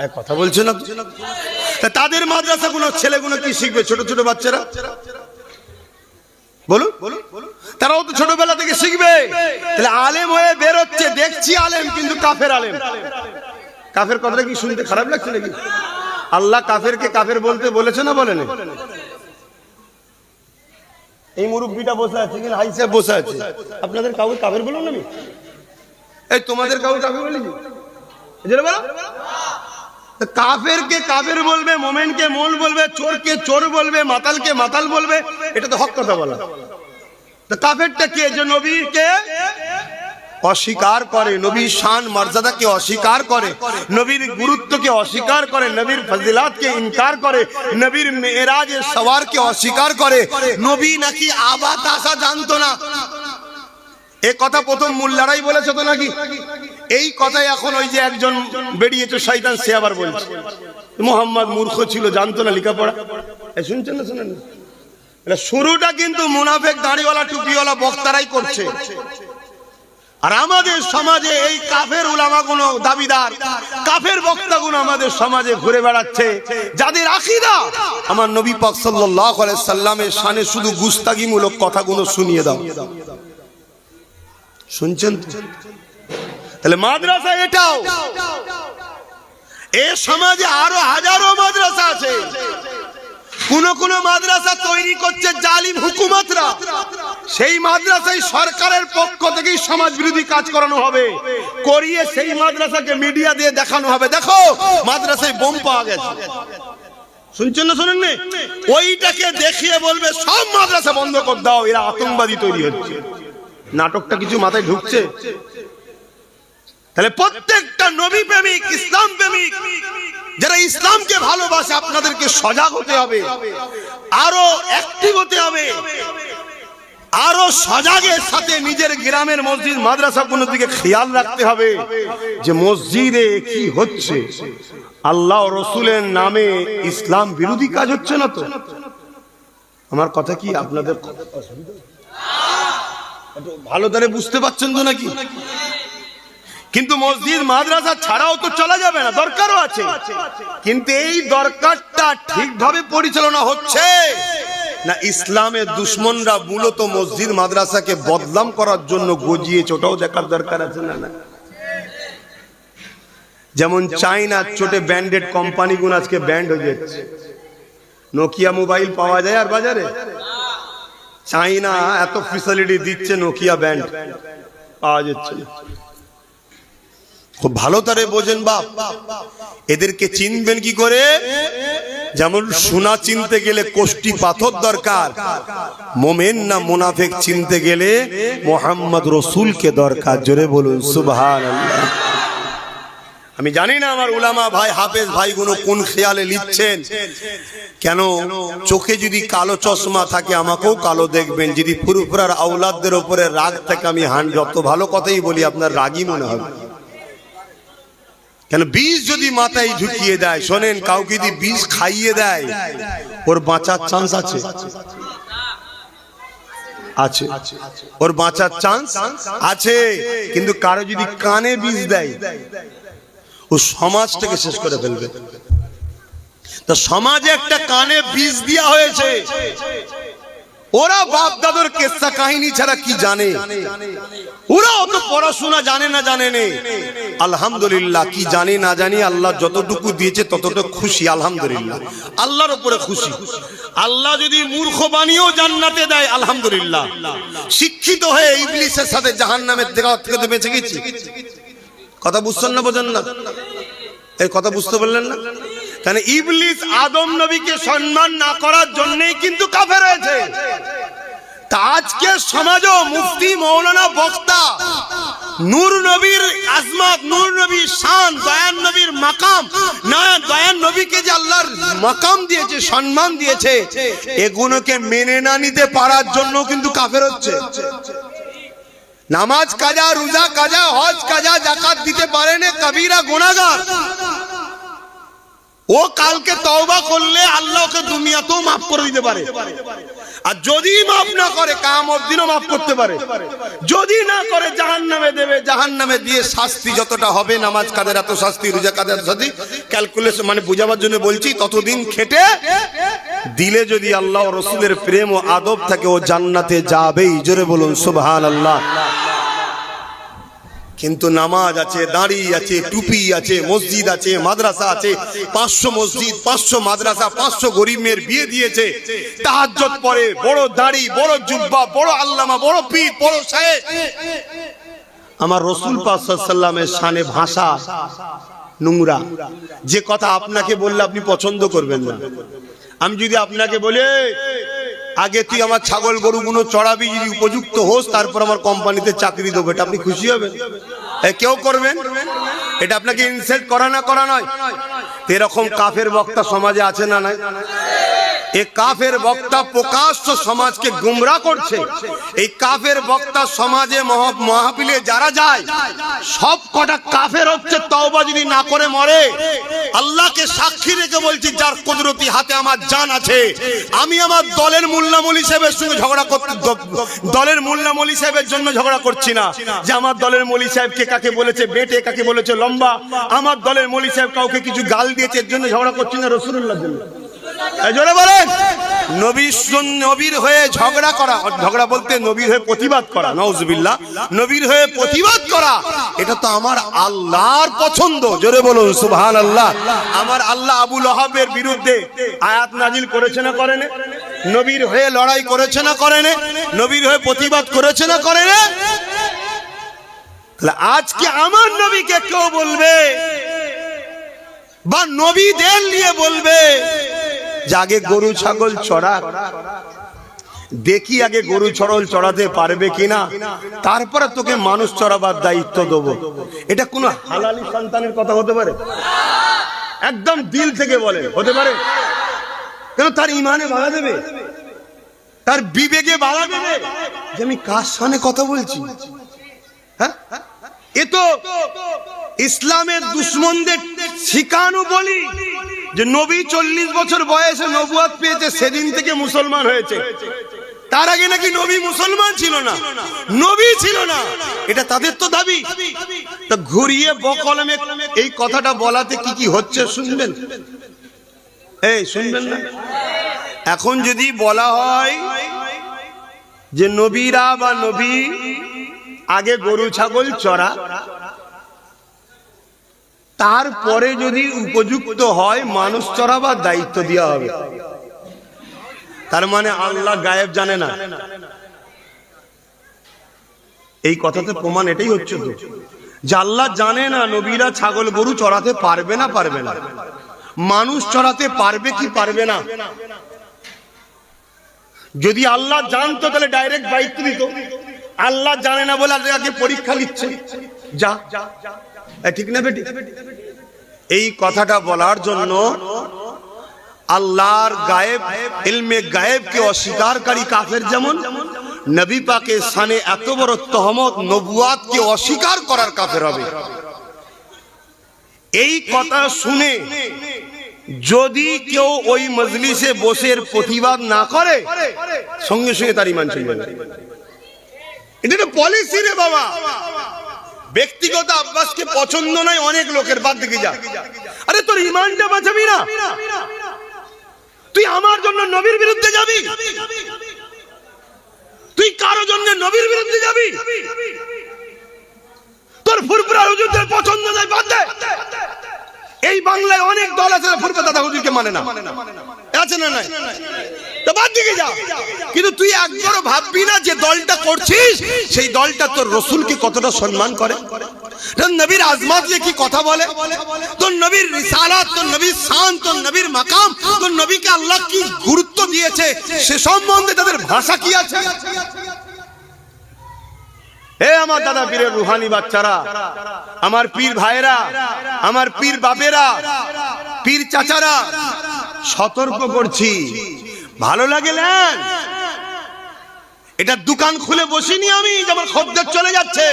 এক কথা বলছে না? তাদের মাদ্রাসাগুলো ছেলেগুলো কি শিখবে? ছোট ছোট বাচ্চারা, বলুন, তারাও তো ছোটবেলা থেকে শিখবে। তাহলে আলেম হয়ে বেরোচ্ছে, দেখছি আলেম, কিন্তু কাফের আলেম। কাফের কথাটা কি শুনতে খারাপ লাগছে নাকি? আল্লাহ কাফেরকে কাফের বলতে বলেছে না বলেন? এই মুরব্বিটা বসে আছে কিনা হাই সাহেব বসে আছে, আপনাদের কাউকে কাফের বলুন না? আমি এই তোমাদের কাউকে কাফের বলিনি, কাফেরকে কাফের বলবে, মোমেনকে মোল বলবে, চোরকে চোর বলবে, মাতালকে মাতাল বলবে, এটা তো হক কথা বলা। তো কাফেরটা কে? যে নবীকে অস্বীকার করে, নবীর শান মর্যাদাকে অস্বীকার করে, নবীর গুরুত্বকে অস্বীকার করে, নবীর ফজিলাতকে ইনকার করে, নবীর মেরাজের সওয়ারকে অস্বীকার করে। নবী নাকি আবাত আসা জানতো না, এ কথা প্রথম মোল্লারাই বলেছে তো নাকি? এই কথাই এখন ওই যে একজন বেরিয়েছে শয়তান, সে আবার বলছে মুহাম্মদ মূর্খ ছিল, জানতো না লেখাপড়া। শুনছেন না? শুনেন না? শুরুটা কিন্তু মুনাফেক দাড়িওয়ালা টুপিওয়ালা বক্তারাই করছে। আর আমাদের সমাজে এই কাফের উলামাগুলো দাবিদার, কাফের বক্তাগুলো আমাদের সমাজে ঘুরে বেড়াচ্ছে, যাদের আকীদা আমার নবী পাক সাল্লাল্লাহু আলাইহি সাল্লামের শানে শুধু গুস্তাগিমূলক কথাগুলো শুনিয়ে দাও। শুনছেন? তাহলে মাদ্রাসা এটাও, এই সমাজে আরো হাজারো মাদ্রাসা আছে। কোন মাদ্রাসা তৈরি করছে জালিম হুকুমতরা, সেই মাদ্রাসায় সরকারের পক্ষ থেকেই সমাজ বিরোধী কাজ করানো হবে, করিয়ে সেই মাদ্রাসাকে মিডিয়া দিয়ে দেখানো হবে, দেখো মাদ্রাসায় বোম পাওয়া গেছে। শুনছেন না? শোনেন না? ওইটাকে দেখিয়ে বলবে সব মাদ্রাসা বন্ধ করে দাও, এরা আতঙ্কবাদী তৈরি হচ্ছে। নাটকটা কিছু মাথায় ঢুকছে? তাহলে প্রত্যেকটা নবী প্রেমিক, ইসলাম প্রেমিক, যারা ইসলামকে ভালোবাসে, আপনাদেরকে সজাগ হতে হবে, আরো অ্যাক্টিভ হতে হবে, আরো সজাগের সাথে নিজের গ্রামের মসজিদ মাদ্রাসাগুলোর দিকে খেয়াল রাখতে হবে যে মসজিদে কি হচ্ছে, আল্লাহ ও রসুলের নামে ইসলাম বিরোধী কাজ হচ্ছে না তো? আমার কথা কি আপনাদের ভালো করে বুঝতে পারছেন তো নাকি? কিন্তু মসজিদ মাদ্রাসা ছাড়াও তো চলা যাবে না, দরকারও আছে। কিন্তু এই দরকারটা ঠিকভাবে পরিচালনা হচ্ছে না? ইসলামের দুশ্মনরা মূলত মসজিদ মাদ্রাসাকে বদনাম করার জন্য গজিয়েছে, ওটাও দেখার দরকার আছে না? না, যেমন চাইনা ছোটে ব্র্যান্ডেড কোম্পানিগুলো আজকে ব্যান্ড হয়ে যাচ্ছে। নোকিয়া মোবাইল পাওয়া যায় আর বাজারে? চাইনা এত ফ্যাসিলিটি দিচ্ছে, নোকিয়া ব্যান্ড পাওয়া যাচ্ছে। খুব ভালো তারে বোঝেন বাপ, এদেরকে চিনবেন কি করে? যেমন সোনা চিনতে গেলে কোষ্টি পাথর দরকার, মোমেন না মুনাফিক চিনতে গেলে মুহাম্মদ রাসূলকে দরকার। জোরে বলুন সুবহানাল্লাহ। আমি জানি না আমার উলামা ভাই, হাফেজ ভাইগুলো কোন খেয়ালে লিখছেন। কেন? চোখে যদি কালো চশমা থাকে আমাকেও কালো দেখবেন, যদি ফুরফুরার আওলাদদের উপরে রাগ থাকে আমি যত ভালো কথাই বলি আপনার রাগই মনে হবে। কেন? বিষ যদি মাথায় ঢুকিয়ে দেয়, শোনেন, কাউকে যদি বিষ খাইয়ে দেয় ওর বাঁচার চান্স আছে? আছে, ওর বাঁচার চান্স আছে। কিন্তু কারো যদি কানে বিষ দেয় ও সমাজটাকে শেষ করে ফেলবে। তো সমাজে একটা কানে বিষ দেওয়া হয়েছে, ওরা বাপ দাদুর কিস্সা কাহিনী ছাড়া কি জানে? ওরা অত পড়াশোনা জানে না, জানে নেই। আলহামদুলিল্লাহ, কি জানি না জানি আল্লাহ যতটুকু দিয়েছে ততটুকু খুশি, আলহামদুলিল্লাহ, আল্লাহর উপরে খুশি। আল্লাহ যদি মূর্খ বানিয়েও জান্নাতে দেয় আলহামদুলিল্লাহ। শিক্ষিত হয়ে ইবলিসের সাথে জাহান্নামের থেকে বেঁচে গেছি। কথা বুঝছেন না? বোঝেন না? এই কথা বুঝতে পারলেন না? কারণ ইবলিস আদম নবীকে সম্মান না করার জন্যই কিন্তু কাফের হয়েছে। তা আজকে সমাজও মুফতি মৌলানা বক্তা নূর নবীর আজমত, নূর নবীর শান, দয়ান নবীর মাকাম, না দয়ান নবীকে যে আল্লাহর মাকাম দিয়েছে, সম্মান দিয়েছে, এগুলোকে মেনে না নিতে পারার জন্য কিন্তু কাফের হচ্ছে। নামাজ কাজা, রোজা কাজা, হজ কাজা, যাকাত দিতে পারে না, কবিরা গুনাহগার। ও কালকে তওবা করলে আল্লাহ ওকে দুনিয়াতেও মাফ করে দিতে পারে, আর যদি মাফ না করে কিয়ামত দিনও মাফ করতে পারে। যদি না করে জাহান্নামে দেবে, জাহান্নামে দিয়ে শাস্তি যতটা হবে, নামাজ কাদের এত শাস্তি, রোজা কাদের এত শাস্তি, ক্যালকুলেশন মানে বোঝাবার জন্য বলছি, ততদিন খেটে দিলে যদি আল্লাহ ও রাসূলের প্রেম ও আদব থাকে ও জান্নাতে যাবেই। জোরে বলুন সুবহানাল্লাহ। কিন্তু নামাজ আছে, দাড়ি আছে, টুপি আছে, মসজিদ আছে, মাদ্রাসা আছে, 500 মসজিদ, 500 মাদ্রাসা, 500 গরিব মেয়ের বিয়ে দিয়েছে, তাহাজ্জুদ পড়ে, বড় দাড়ি, বড় জুব্বা, বড় আল্লামা, বড় পীর, বড় শায়েখ। আমার রাসূল পাক সাল্লাল্লাহু আলাইহি ওয়াসাল্লামের শানে ভাষা নোংরা। যে কথা আপনাকে বললে আপনি পছন্দ করবেন না। আমি যদি আপনাকে বলি আগে তুই আমার ছাগল গরুগুলো চড়াবি, যদি উপযুক্ত হোস তারপর আমার কোম্পানিতে চাকরি দেবো, এটা আপনি খুশি হবেন? কেউ করবেন? এটা আপনাকে ইনসাল্ট করা না করা নয়? এরকম কাফের বক্তা সমাজে আছে না নাই? এই কাফের বক্তা প্রকাশ্য সমাজকে গুমরাহ করছে। এই কাফের বক্তা সমাজে মাহফিলে যারা যায় সব কটা কাফের হচ্ছে। তওবা যদি না করে মরে, আল্লাহকে সাক্ষী রেখে বলছি, যার কুদরতি হাতে আমার জান আছে, আমি আমার দলের মোল্লা মৌলভী সাহেবের সঙ্গে ঝগড়া করতে, দলের মোল্লা মৌলভী সাহেবের জন্য ঝগড়া করছি না যে আমার দলের মৌলভী সাহেব কে কাকে বলেছে বেটে, কাকে বলেছে লম্বা, আমার দলের মৌলভী সাহেব কাউকে কিছু গাল দিয়েছে এর জন্য ঝগড়া করছি না, রাসূলুল্লাহর জন্য। জোরে বলেন। নবীর হয়ে ঝগড়া করা, ঝগড়া বলতে নবীর হয়ে প্রতিবাদ করা, নাউজুবিল্লাহ, নবীর হয়ে প্রতিবাদ করা, এটা তো আমার আল্লাহর পছন্দ। জোরে বলুন সুবহানাল্লাহ। আমার আল্লাহ আবু লাহাবের বিরুদ্ধে আয়াত নাজিল করেছে না করেন? নবীর হয়ে লড়াই করেছে না করেন? নবীর হয়ে প্রতিবাদ করেছে না করেন? তাহলে আজকে আমার নবীকে কেউ বলবে বা নবীদের নিয়ে বলবে যে আগে গরু ছাগল চড়া, দেখি আগে গরু ছাগল চড়াতে পারবে কিনা, তারপরে তোকে মানুষ চড়াবার দায়িত্ব দেবো, এটা কোন হালালি সন্তানের কথা হতে পারে? একদম দিল থেকে বলে হতে পারে? কেন তার ইমানে বাধা দেবে, তার বিবেকে বাধা দেবে যে আমি কার সামনে কথা বলছি। হ্যাঁ, এ তো ইসলামের দুশমনদের শিখানো বলি যে নবী 40 বছর বয়সে নবুয়ত পেয়েছে, সেদিন থেকে মুসলমান হয়েছে। তার আগে নাকি নবী মুসলমান ছিল না, নবী ছিল না, এটা তাদের তো দাবি। তা ঘুরিয়ে বকলমে এই কথাটা বলাতে কি কি হচ্ছে শুনবেন? এই শুনবেন না? এখন যদি বলা হয় যে নবীরা বা নবী আগে গরু ছাগল চড়া, তারপরে যদি উপযুক্ত হয় মানুষ চড়াবার দায়িত্ব দেওয়া হবে, তার মানে আল্লাহ গায়েব জানে না। এই কথাতে প্রমাণ এটাই হচ্ছে তো যে আল্লাহ জানে না নবীরা ছাগল গরু চড়াতে পারবে না, পারবে না, মানুষ চড়াতে পারবে কি পারবে না। যদি আল্লাহ জানতো তাহলে ডাইরেক্ট দায়িত্ব দিত। আল্লাহ জানে না বলে আগে পরীক্ষা নিচ্ছে, যা, ঠিক না বেটি? এই কথাটা বলার জন্য আল্লাহর গায়েব, ইলমে গায়েবকে অস্বীকারী কাফের যেমন, নবী পাকের শানে এত বড় তহমত নবুয়াতকে অস্বীকার করার কাফের হবে। এই কথা শুনে যদি কেউ ওই মজলিসে বসে প্রতিবাদ না করে, সঙ্গে সঙ্গে তার ঈমান চলে যাবে। এটা তো পলিসি রে বাবা। ব্যক্তিগত আব্বাসকে পছন্দ নয় অনেক লোকের, বাদ দিকে যা। আরে তোর ঈমানটা বাঁচাবি না, তুই আমার জন্য নবীর বিরুদ্ধে যাবি? তুই কারো জন্য নবীর বিরুদ্ধে যাবি? তোর ফুরফুরা হুজুরদের পছন্দ নয়, বাদ দে। এই বাংলায় অনেক দল আছে ফুরফুরা দাদা হুজুরকে মানে না, আছে না নাই? তো বাদ দিকে যা। কিন্তু তুই একবারও ভাববি না যে দলটা করছিস সেই দলটা তোর রাসূলকে কতটা সম্মান করে, তোর নবীর আজমত নিয়ে কি কথা বলে, তোর নবীর রিসালাত, তোর নবীর শান, তোর নবীর মাকাম, তোর নবীকে আল্লাহ কি গুরুত্ব দিয়েছে সে সম্বন্ধে তাদের ভাষা কি আছে। হে আমার দাদা পীরের রুহানি বাচ্চারা, আমার পীর ভাইরা, আমার পীর বাপেরা, পীর চাচারা, সতর্ক করছি, ভালো লাগে না এটা দোকান খুলে বসিনি আমি যে আমার খদ্দের চলে যাচ্ছে,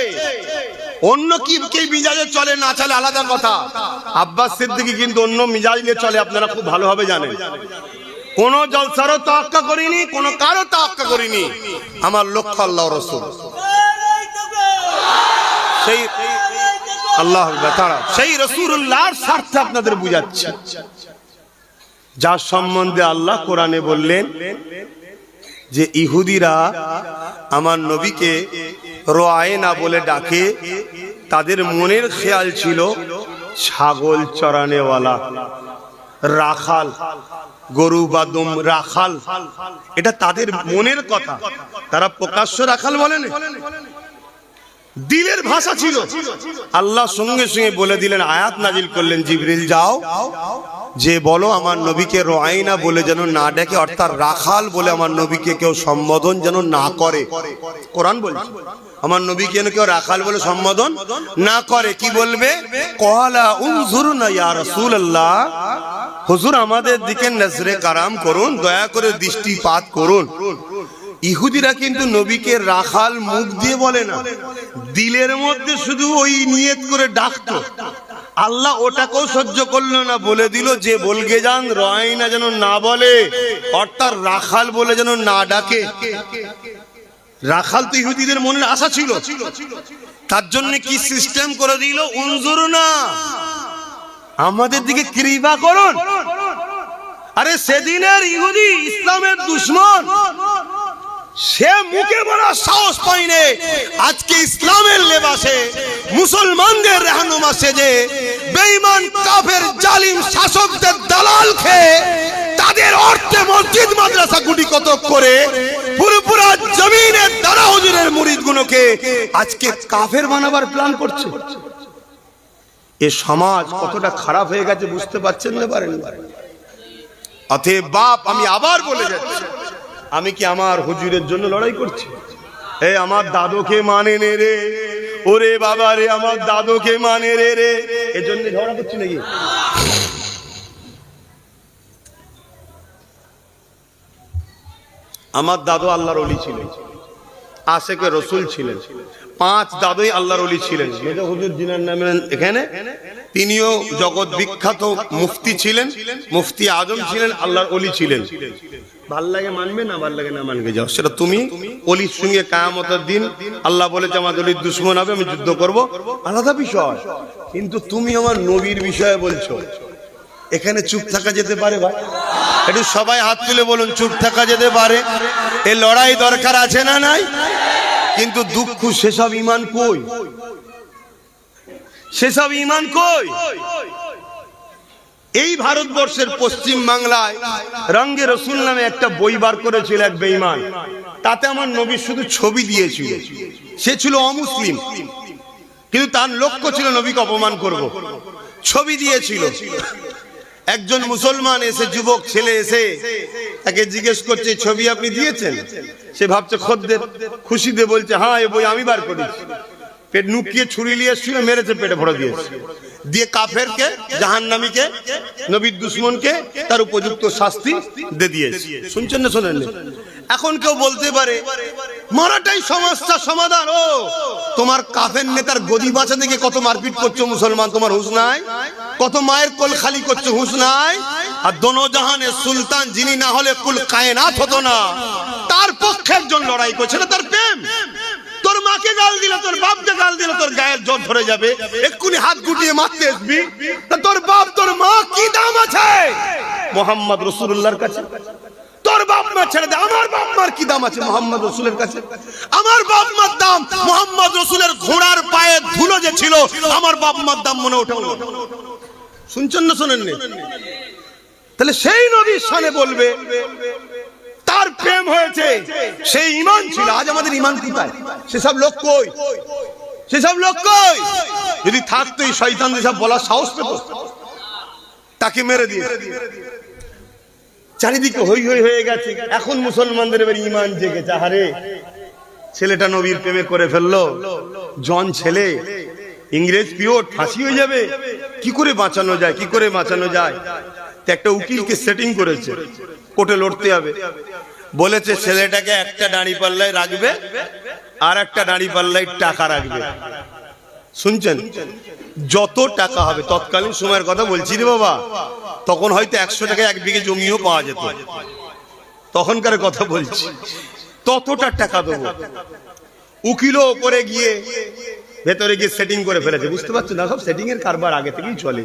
অন্য কি মিজাজে চলে না চলে আলাদা কথা। আব্বাস সিদ্দিকী কিন্তু অন্য মিজাজ নিয়ে চলে, আপনারা খুব ভালোভাবে জানেন। কোন জলসারও তাওয়াক্কা করিনি, কোন কারো তাওয়াক্কা করিনি, আমার লক্ষ্য আল্লাহ রাসূল। সেই আল্লাহ তাআলা, সেই রাসূলুল্লাহর স্বার্থে আপনাদের বুঝাচ্ছি, যার সম্বন্ধে আল্লাহ কোরআনে বললেন যে ইহুদিরা আমার নবীকে রোয়ায়না বলে ডাকে, তাদের মনের খেয়াল ছিল ছাগল চরানেওয়ালা, রাখাল, গরু বাদুম রাখাল, এটা তাদের মনের কথা। তারা প্রকাশ্য রাখাল বলেন, দিলের ভাষা ছিল। আল্লাহ সঙ্গে সঙ্গে বলে দিলেন, আয়াত নাজিল করলেন, জিবরিল যাও, যে বলো আমার নবীকে রোয়াইনা বলে যেন না ডাকে, অর্থাৎ রাখাল বলে আমার নবীকে কেউ সম্বোধন যেন না করে। কোরআন বলছে আমার নবীকে যেন কেউ রাখাল বলে সম্বোধন না করে। কি বলবে? ক্বালা উনজুরনা ইয়া রাসূলুল্লাহ, হুজুর আমাদের দিকে নজরে কারাম করুন, দয়া করে দৃষ্টিপাত করুন। ইহুদিরা কিন্তু নবীকে রাখাল মুখ দিয়ে বলে না, দিলের মধ্যে শুধু ওই নিয়ত করে ডাকতো। আল্লাহ ওটাকেও সহ্য করলো না, বলে দিল যে বলগে যান রোয়াইনা যেন না বলে, অর্থাৎ রাখাল বলে যেন না ডাকে। রাখাল তো ইহুদিদের মনের আশা ছিল, তার জন্য কি সিস্টেম করে দিল, উনজুরনা, আমাদের দিকে কৃপা করুন। আরে সেদিনের ইহুদি ইসলামের দুশমন, সে মুখে বলার সাহস পায়নি, আজকে ইসলামের লেবাসে মুসলমানদের রাহনুমা সেজে বেঈমান কাফের জালিম শাসকদের দালাল খেয়ে তাদের অর্থে মসজিদ মাদ্রাসা গুটি কত করে পুরোপুরা জমিনের দাদা হুজুরের মুরিদগুলোকে আজকে কাফের বানাবার প্ল্যান করছে। এ সমাজ কতটা খারাপ হয়ে গেছে বুঝতে পারছেন না? পারেন? অতএব বাপ, আমি আবার বলে যাচ্ছি, আমি কি আমার হুজুরের জন্য লড়াই করছি? এই আমার দাদুকে মানে নে রে, ওরে বাবা রে আমার দাদুকে মানে রে রে, এজন্য ঝগড়া করছি নাকি? আমার দাদু আল্লাহর ওলি ছিলেন, আশেকে রসুল ছিলেন, 5 দাদুই আল্লাহর ওলি ছিলেন। মেজো হুজুর জিনার নামে এখানে, তিনিও জগৎ বিখ্যাত মুফতি ছিলেন, মুফতি আজম ছিলেন, আল্লাহর ওলি ছিলেন। ভাল লাগে মানবে, না ভাল লাগে না মানবে যাও, সেটা তুমি। ওলির সঙ্গে কিয়ামতের দিন আল্লাহ বলেছে আমার ওলির দুশমন হবে, আমি যুদ্ধ করব, আলাদা বিষয়। কিন্তু তুমি আমার নবীর বিষয়ে বলছো, এখানে চুপ থাকা যেতে পারে ভাই? একটু সবাই হাত তুলে বলুন, চুপ থাকা যেতে পারে? এই লড়াই দরকার আছে না নাই? কিন্তু দুঃখ, সেসব ঈমান কই? সেসব ঈমান কই? এই ভারতবর্ষের পশ্চিম বাংলায় রঙ্গে রসুল নামে একটা বই বার করেছিল এক বেঈমান, তাতে আমার নবীর শুধু ছবি দিয়েছিল। সে ছিল অমুসলিম, কিন্তু তার লক্ষ্য ছিল নবীকে অপমান করব। ছবি দিয়েছিল। একজন মুসলমান এসে, যুবক ছেলে এসে তাকে জিজ্ঞেস করছে, ছবি আপনি দিয়েছেন? সে ভাবছে খদ্দের, খুশিতে বলছে হ্যাঁ, এই বই আমি বার করেছি। পেট নুকিয়ে ছুরি নিয়ে এসেছিল, মেরেছে, পেটে ভরে দিয়েছে। দিয়ে কাফেরকে, জাহান্নামীকে, নবীর দুশমনকে তার উপযুক্ত শাস্তি দিয়ে দিয়েছে। শুনছেন না শোনেন? এখন কেউ বলতে পারে মারাটাই সমস্যা সমাধান। ও তোমার কাফের নেতার গদি বাঁচা থেকে কত মারপিট করছো মুসলমান, তোমার হুঁশ নাই? কত মায়ের কোল খালি করছো, হুঁশ নাই? আর দোনো জাহানের সুলতান যিনি না হলে কুল কায়নাত হতো না, তার পক্ষে একজন লড়াই করছে না, তার প্রেম। তোর মাকে গাল দিলে, তোর বাপকে গাল দিলে, তোর গায়ের জ্বর ধরে যাবে, এক্ষুনি হাত গুটিয়ে মারতে আসবি। তা তোর বাপ তোর মা কি দাম আছে মুহাম্মদ রাসূলুল্লাহর কাছে? তোর বাপ মা ছেড়ে দে, আমার বাপ মার কি দাম আছে মুহাম্মদ রাসূলের কাছে? আমার বাপ মার দাম মুহাম্মদ রাসূলের ঘোড়ার পায়ে ধুলো যে ছিল, আমার বাপ মার দাম মনে ওঠে না। শুনছেন না শোনেন? তাহলে সেই নবীর শানে বলবে তার প্রেম হয়েছে, সেই ঈমান ছিল। আজ আমাদের ঈমান কোথায়? সেসব লোক কই? সেসব লোক কই? যদি থাকতো এই শয়তান যেসব বলার সাহস পেত, তাকে মেরে দিয়ে। চারিদিকে হই হই হয়ে গেছে। এখন মুসলমানদের এবার ঈমান জেগেছে। আরে ছেলেটা নবীর প্রেমে করে ফেললো, জন ছেলে, ইংরেজ পিওট, ফাঁসি হয়ে যাবে। কি করে বাঁচানো যায়? কি করে বাঁচানো যায়? একটা উকিলকে সেটিং করেছে, কোর্টে লড়তে হবে। বলেছে ছেলেটাকে একটা দাঁড়ি পাল্লায় রাখবে, আর একটা দাঁড়ি পাল্লায় টাকা রাখবে। শুনছেন? যত টাকা হবে, তৎকালীন সময়ের কথা বলছি রে বাবা, তখন হয়তো 100 টাকায় 1 বিঘে জমিও পাওয়া যেত, তখনকার কথা বলছি। ততটা টাকা দেবো। উকিলও উপরে গিয়ে ভেতরে গিয়ে সেটিং করে ফেলেছে। বুঝতে পারছেন না? সব সেটিং এর কারবার আগে থেকেই চলে,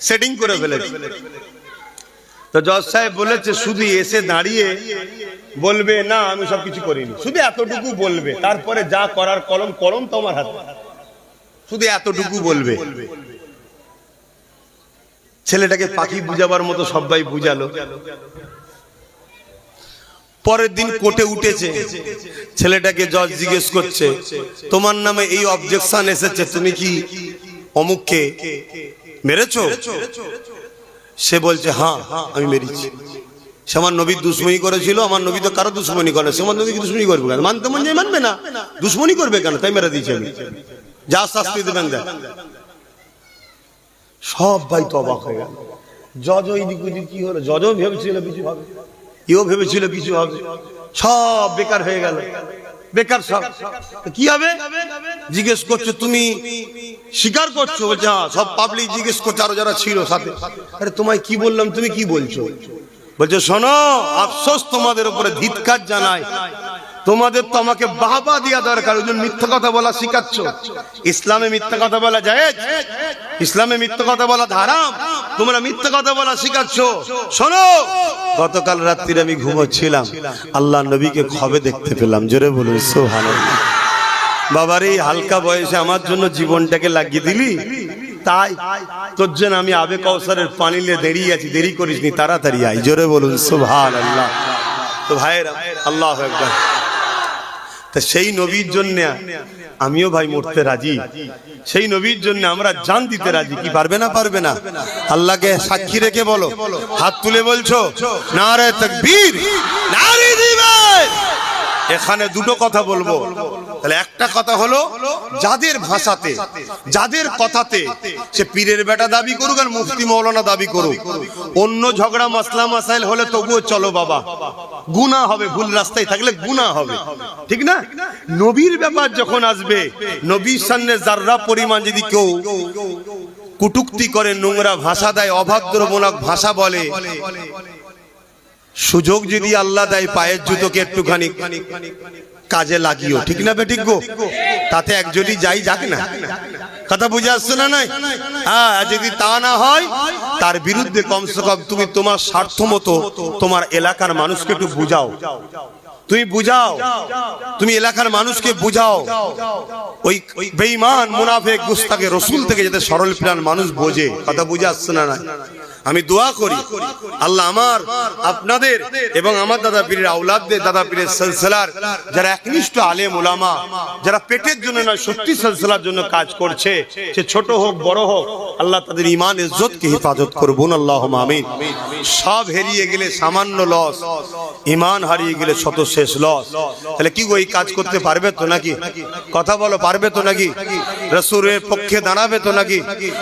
সেটিং করে ফেলেছে। তো জজ সাহেব বলেছে শুধু এসে দাঁড়িয়ে বলবে না আমি সবকিছু করিনি, শুধু এতটুকু বলবে, তারপরে যা করার কলম কলম তোমার হাতে, শুধু এতটুকু বলবে। ছেলেটাকে পাখি বুঝাবার মতো সবাই বুঝালো। পরের দিন কোর্টে উঠেছে, ছেলেটাকে জজ জিজ্ঞেস করছে তোমার নামে এই অবজেকশন এসেছে, তুমি কি অমুককে মেরেছো? সে বলছে হ্যাঁ আমি মেরেছি। সে আমার নবীর দুশ্মনী করেছিল, আমার নবী তো কারো দুশ্মনী করে, সে আমার নবীকে দুশ্মনী করবে কেন? মানতে মন যায় মানবে না, দুশ্মনী করবে কেন? তাই মেরে দিয়েছি আমি, যা শাস্তি দেবেন দেন। সব ভাই তো অবাক হয়ে গেল। জজ ওই দিক ওই দিক কি হলো, জজও ভেবেছিল কিছু হবে, এও ভেবেছিল কিছু হবে, সব বেকার হয়ে গেল, বেকার সব। কি হবে জিজ্ঞেস করছো, তুমি স্বীকার করছো? বলছে হ্যাঁ। সব পাবলিক জিজ্ঞেস করছে, আরো যারা ছিল সাথে, আরে তোমায় কি বললাম, তুমি কি বলছো? বলছে শোনো, আফসোস তোমাদের উপরে, ধিক্কার জানাই, তোমাদের তো আমাকে বাহবা দেওয়া দরকার, ওই জন্য মিথ্যা কথা বলা শিখাচ্ছ। ইসলামে মিথ্যা কথা বলা জায়েজ, ইসলামে মিথ্যা কথা বলা হারাম, তোমরা মিথ্যা কথা বলা শিখাচ্ছ। শোনো, গতকাল রাত্রিরে আমি ঘুমোচ্ছিলাম, আল্লাহ নবীকে খবে দেখতে পেলাম। জোরে বলুন সুবহানাল্লাহ। বাবার এই হালকা বয়সে আমার জন্য জীবনটাকে লাগিয়ে দিলি, তাই তোর জন্য আমি আবে কাউসারের পানি নিয়ে দাঁড়িয়ে আছি, দেরি করিসনি, তাড়াতাড়ি আই। জোরে বলুন সুবহানাল্লাহ। তো ভাইয়েরা, আল্লাহু আকবার। তা সেই নবীর জন্য আমিও ভাই মরতে রাজি, সেই নবীর জন্য আমরা জান দিতে রাজি। কি পারবে না? পারবে না? আল্লাহকে সাক্ষী রেখে বলো, হাত তুলে বলছো নারে তাকবীর, নারে জিহাদ। এখানে দুটো কথা বলবো। তাহলে একটা কথা হলো, যাদের ভাষাতে, যাদের কথাতে সে পীরের বেটা দাবি করুক আর মুফতি মৌলানা দাবি করুক, অন্য ঝগড়া মাসলা মাসাইল হলে তবুও চলো বাবা, গুনাহ হবে, ভুল রাস্তায় থাকলে গুনাহ হবে, ঠিক না? নবীর ব্যাপার যখন আসবে, নবীর সামনে যাররা পরিমাণ যদি কেউ কুটুক্তি করে, নোংরা ভাষা দেয়, অভদ্রমূলক ভাষা বলে, সুযোগ যদি আল্লাহ দেয় পায়ের জুতোকে একটুখানি কাজে লাগিও, ঠিক না বেঠিক গো? তাতে একজনই যাই যাক না, কথা বুঝে আসছে না? নাই হ্যাঁ, যদি তা না হয় তার বিরুদ্ধে কমসে কম তুমি তোমার স্বার্থ মতো তোমার এলাকার মানুষকে একটু বুঝাও, তুমি বুঝাও, তুমি এলাকার মানুষকে বুঝাও, ওই বেঈমান মুনাফিক গুস্তাকে রসুল থেকে যাতে সরল প্রাণ মানুষ বোঝে, কথা বুঝে আসছে না? নাই আমি দোয়া করি আল্লাহ আমার, আপনাদের এবং আমার দাদা পীরের আওলাদদের, দাদা পীরের সিলসিলার যারা একনিষ্ঠ আলেম ওলামা, যারা পেটের জন্য নয় সত্যি সিলসিলার জন্য কাজ করছে, সে ছোট হোক বড় হোক, আল্লাহ তাদের ঈমান ইজ্জতকে হেফাজত করুন, আল্লাহুম্মা আমিন। সব হারিয়ে গেলে সামান্য লস, ঈমান হারিয়ে গেলে শত শেষ লস। তাহলে কি গো, এই কাজ করতে পারবে তো নাকি? কথা বলো, পারবে তো নাকি? রাসূলের পক্ষে দাঁড়াবে তো নাকি?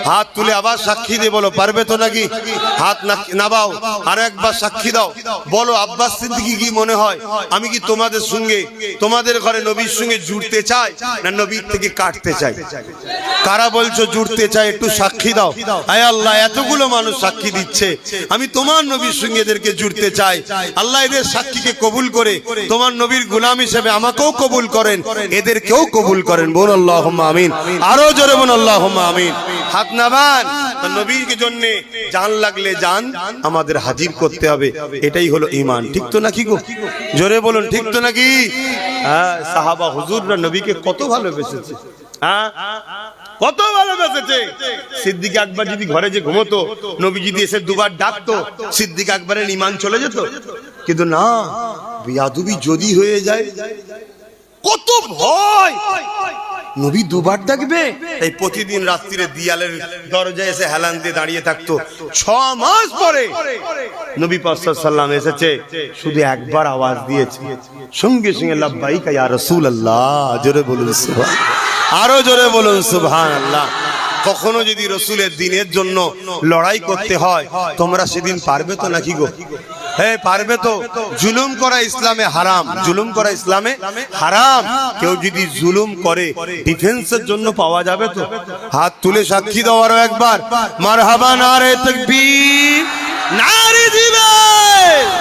হাত তুলে আবার সাক্ষী দিয়ে বলো, পারবে তো নাকি? হাত নাবাও, আর একবার সাক্ষী দাও, বলো আব্বাস সিদ্দিকী কি মনে হয়, আমি কি তোমাদের সঙ্গে, তোমাদের ঘরে নবীর সঙ্গে জুড়তে চাই না নবীর থেকে কাটতে চাই? কারা বলছো জুড়তে চাই, একটু সাক্ষী দাও। আয় আল্লাহ, এতগুলো মানুষ সাক্ষী দিচ্ছে, আমি তোমার নবীর সঙ্গে এদেরকে জুড়তে চাই। আল্লাহ এদের সাক্ষীকে কবুল করে তোমার নবীর গোলাম হিসেবে আমাকেও কবুল করেন, এদেরকেও কবুল করেন। বল আল্লাহুম্মা আমিন, আরো জোরে বল আল্লাহুম্মা আমিন। হাত নামান, নবীর জন্য জান লাগলে জান আমাদের হাজির করতে হবে, এটাই হলো ঈমান, ঠিক তো নাকি গো? জোরে বলুন, ঠিক তো নাকি? হ্যাঁ, সাহাবা হুজুররা নবীকে কত ভালোবেসেছে, হ্যাঁ কত ভালোবেসেছে। সিদ্দিক আকবর যদি ঘরে যে ঘুমতো, নবী যদি এসে দুবার ডাকতো, সিদ্দিক আকবরের ঈমান চলে যেত। কিন্তু না, বিয়াদবি যদি হয়ে যায়, কত ভয়, নবী দুবার ডাকবে, তাই প্রতিদিন রাত্রিরে দিয়ালের দরজায় এসে হেলান দিয়ে দাঁড়িয়ে থাকতো। 6 মাস পরে নবী পাক সাল্লাল্লাহু আলাইহি ওয়াসাল্লাম এসেছে, শুধু একবার আওয়াজ দিয়েছে, সঙ্গে সঙ্গে লাব্বাইকা ইয়া রাসূলুল্লাহ। জোরে বলুন সুবহানাল্লাহ, আরো জোরে বলুন সুবহানাল্লাহ। কখনো যদি রসুলের দিনের জন্য লড়াই করতে হয়, তোমরা সেদিন পারবে তো নাকি গো? হ্যাঁ পারবে তো? জুলুম করা ইসলামে হারাম, জুলুম করা ইসলামে হারাম। কেউ যদি জুলুম করে ডিফেন্সের জন্য পাওয়া যাবে তো? হাত তুলে সাক্ষী দাও আরো একবার, মারহাবা, নারে তাকবীর, নারে জিহাদ।